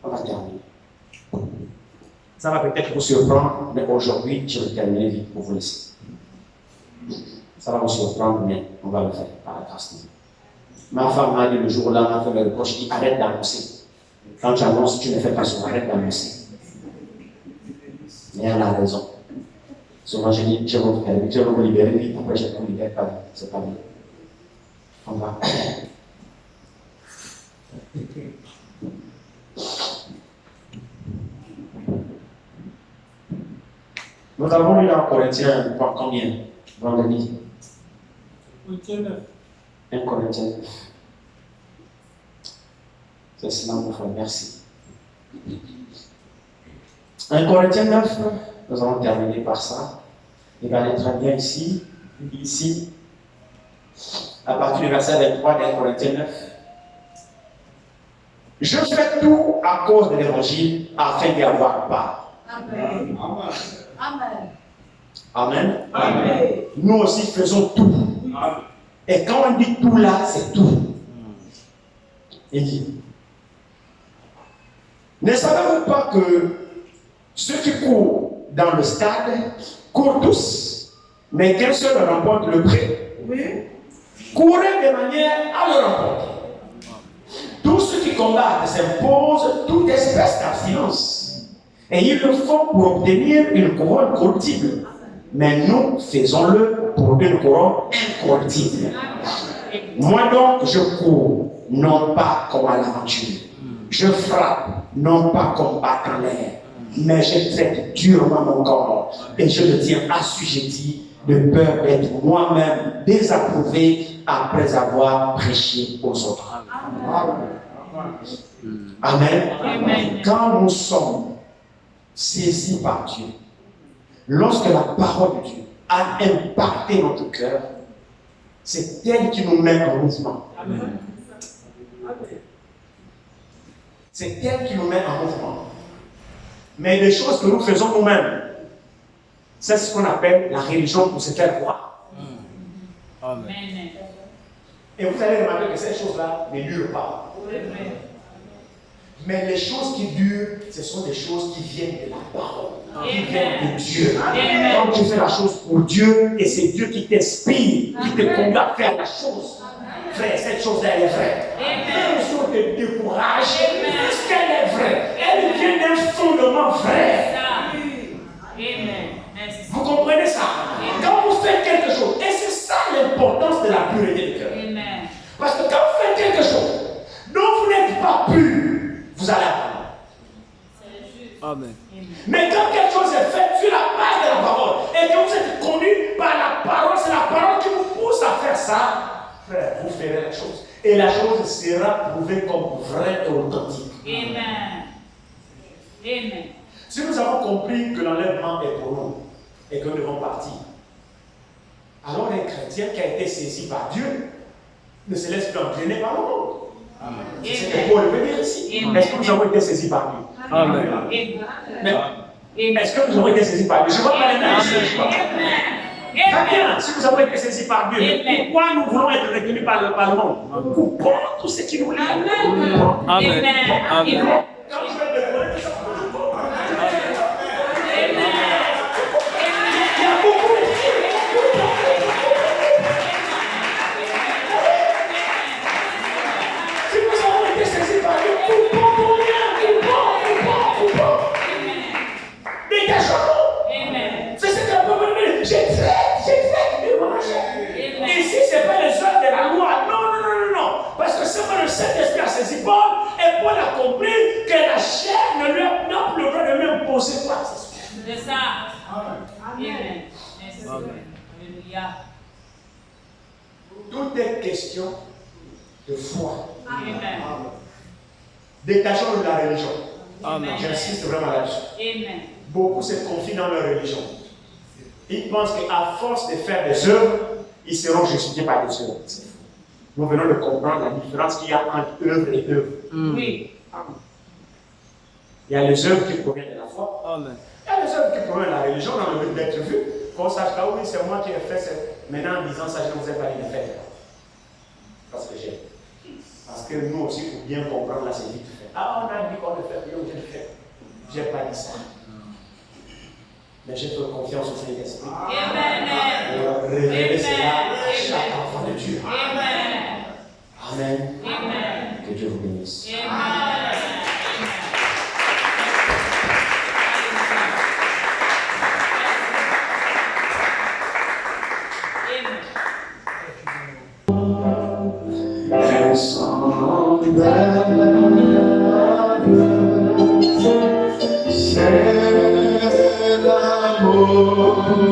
On va terminer. Ça va peut-être vous surprendre, mais aujourd'hui, je vais terminer vite pour vous laisser. Ça va vous surprendre, mais on va le faire par la grâce de Dieu. Ma femme m'a dit le jour-là, m'a fait me reproche, dit arrête d'annoncer. Quand tu annonces, tu ne fais pas ça, arrête d'annoncer. Mais elle a raison. Souvent, je dis, je vais vous libérer vite, après je ne vous libère pas vite. C'est pas bien. On va. Nous avons lu dans Corinthiens, combien? Vendredi. 1 Corinthiens 9. C'est cela, mon frère, merci. 1 Corinthiens 9, nous allons terminer par ça. Il va aller très bien ici, à partir du verset 23 de 1 Corinthiens 9. Je fais tout à cause de l'évangile afin d'y avoir part. Amen. Amen. Amen. Amen. Nous aussi faisons tout. Et quand on dit tout là, c'est tout. Il dit, ne savez-vous pas que ceux qui courent dans le stade courent tous, mais qu'un seul remporte le prix? Oui. Courez de manière à le remporter. Tous ceux qui combattent s'imposent toute espèce d'abstinence. Et ils le font pour obtenir une couronne corruptible. Mais nous faisons-le pour une couronne incorruptible. Moi donc, je cours, non pas comme à l'aventure. Je frappe, non pas comme battant l'air. Mais je traite durement mon corps. Et je le tiens assujetti de peur d'être moi-même désapprouvé après avoir prêché aux autres. Amen. Amen. Quand nous sommes saisis par Dieu, lorsque la parole de Dieu a impacté notre cœur, c'est elle qui nous met en mouvement. Amen. C'est elle qui nous met en mouvement. Mais les choses que nous faisons nous-mêmes, c'est ce qu'on appelle la religion pour se faire voir. Amen. Et vous allez remarquer que ces choses-là ne durent pas. Mais les choses qui durent, ce sont des choses qui viennent de la parole, qui viennent de Dieu. Quand tu fais la chose pour Dieu, et c'est Dieu qui t'inspire, qui te conduit à faire la chose. Frère, cette chose-là, elle est vraie. Même si on te décourage, puisqu'elle est vraie, elle vient d'un fondement vrai. Vous comprenez ça? Quand vous faites quelque chose, et c'est ça l'importance de la pureté de cœur. Parce que quand vous faites quelque chose dont vous n'êtes pas pur, vous allez apprendre. Amen. Mais quand quelque chose est fait sur la base de la parole, et que vous êtes connu par la parole, c'est la parole qui vous pousse à faire ça, frère, vous ferez la chose. Et la chose sera prouvée comme vraie et authentique. Amen. Amen. Si nous avons compris que l'enlèvement est pour nous et que nous devons partir, alors un chrétien qui a été saisi par Dieu ne se laisse plus entraîner par le monde. C'est ce que Paul veut dire ici. Est-ce que nous avons été saisis par Dieu? Amen. Est-ce que nous avons été saisis par Dieu? Je ne vois pas les mains ici. Très bien, si nous avons été saisis par Dieu, pourquoi nous voulons être retenus par le monde? Coupons tout ce qui nous lie. Amen. Amen. Quand je vais me donner, ça va nous couper. Il y a beaucoup de filles. Si nous avons été saisis par Dieu, coupons pour rien, coupons. Dégageons-nous. C'est ce que la Bible dit. J'ai fait de marcher. Ici, ce n'est pas les œuvres de la loi. Non. Parce que c'est que le Saint-Esprit a saisi Paul, et Paul a compris que la chair n'a plus le droit de lui imposer quoi. C'est ça. Amen. Merci. Alléluia. Tout est question de foi. Amen. Détachons de la religion. Amen. J'insiste vraiment là-dessus. Amen. Beaucoup se confient dans leur religion. Ils pensent qu'à force de faire des œuvres, ils seront justifiés par des œuvres. Nous venons de comprendre la différence qu'il y a entre œuvre et œuvre. Oui. Il y a les œuvres qui proviennent de la foi. Amen. Il y a les œuvres qui proviennent de la religion dans le but d'être vu. Qu'on sache que oui, c'est moi qui ai fait ça. Maintenant, en disant ça, je ne vous ai pas dit de faire. Parce que j'ai. Parce que nous aussi, pour bien comprendre, là, c'est vite fait. Ah, on a dit qu'on le fait, oui, je le fais. Je n'ai pas dit ça. Mais j'ai fait confiance au Saint-Esprit. Amen. Pour révéler cela à chaque enfant de Dieu. Amen. Amen. Amen. Que Dieu vous bénisse. Amen. C'est l'amour des l'amour est dans, c'est l'amour qui pour moi, pour moi.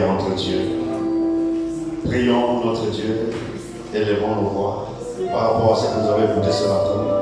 prière entre Dieu. Prions notre Dieu, élevons nos voix par rapport à ce que vous avez écouté ce matin.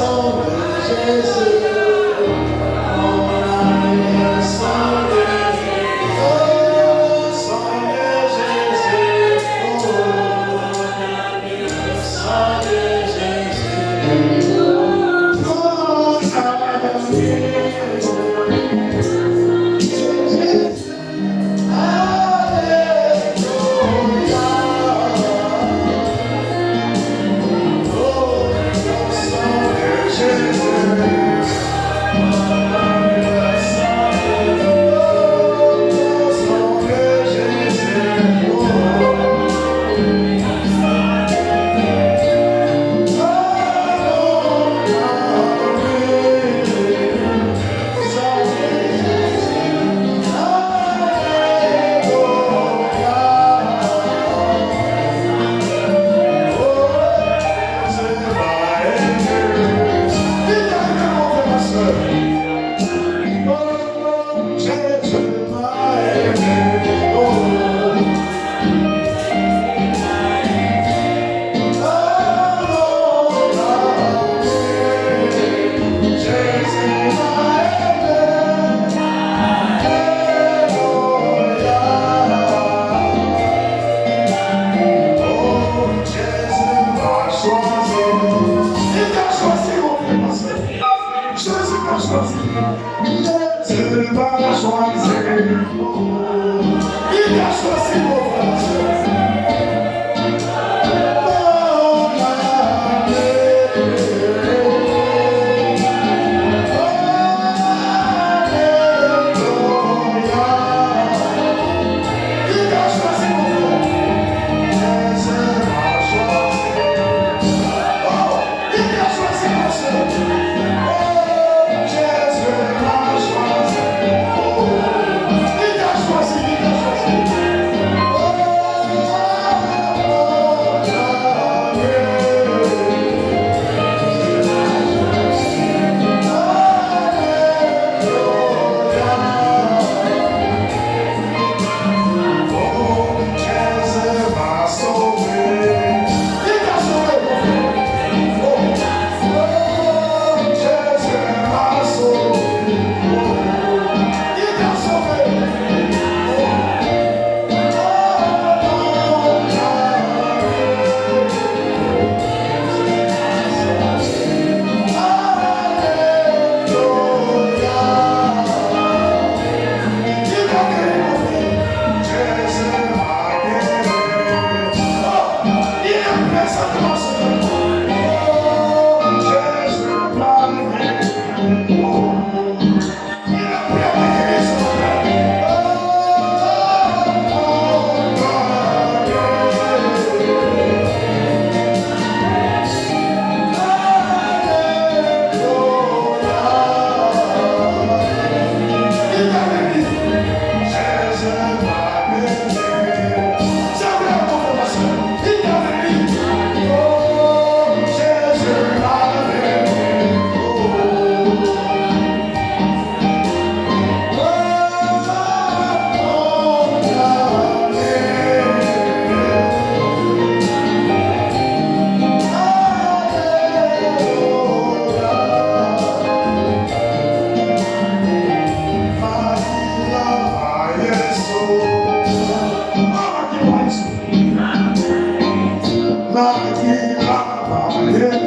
Oh,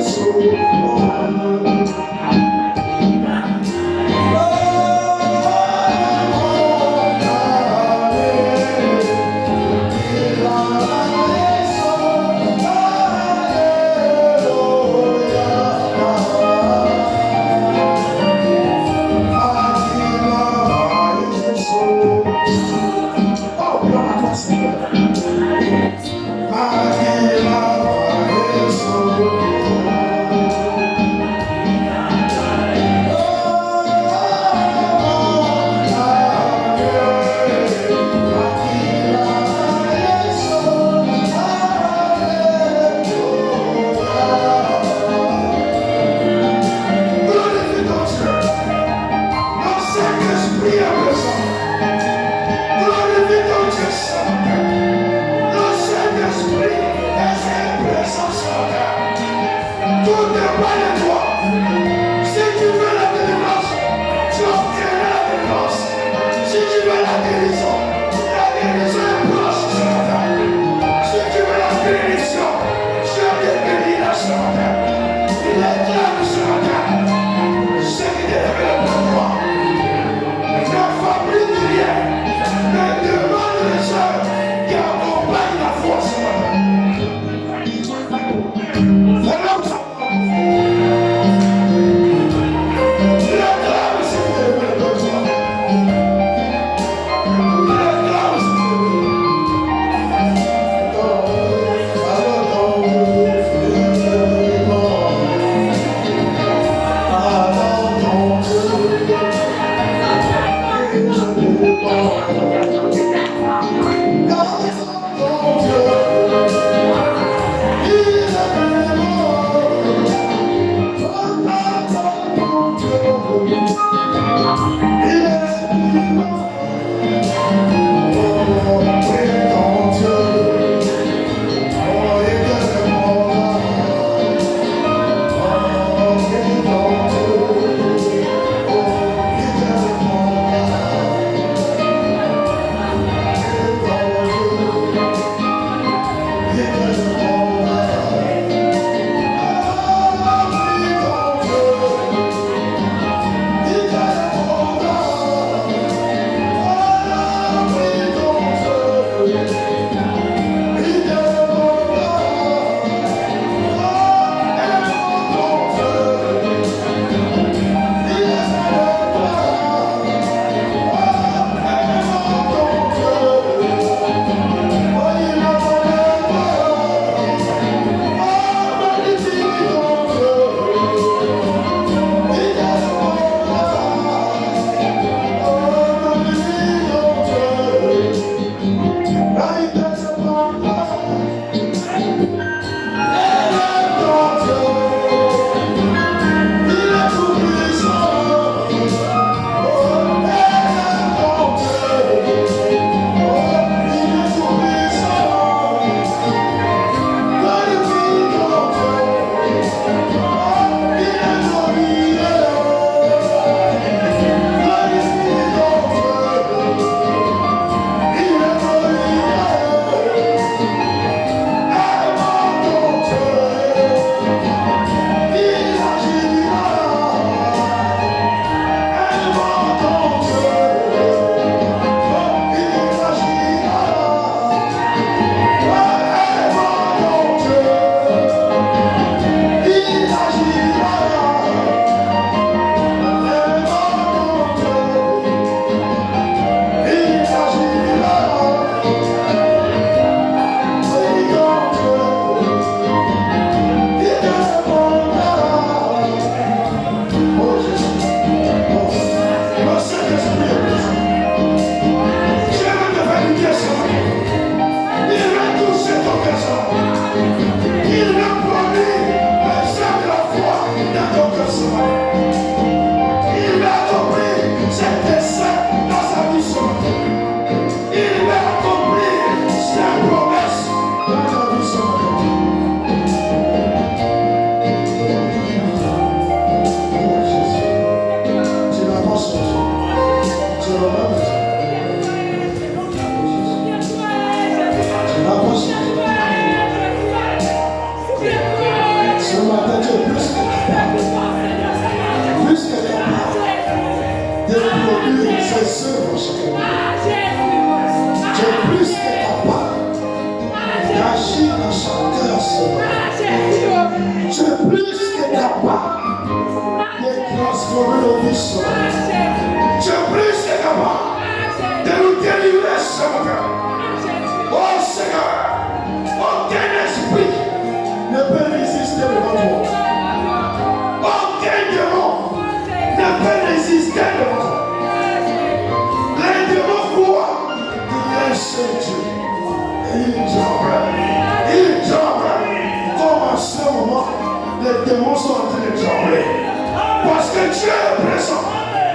Thank you. Dieu est présent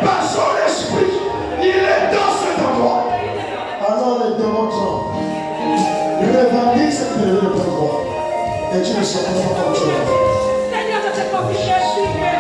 par son esprit. Il est dans cet endroit. Alors les démons tombent. Il revendique cette période de pouvoir. Et Dieu ne se prend pas comme Dieu. Seigneur, je te confie, je suis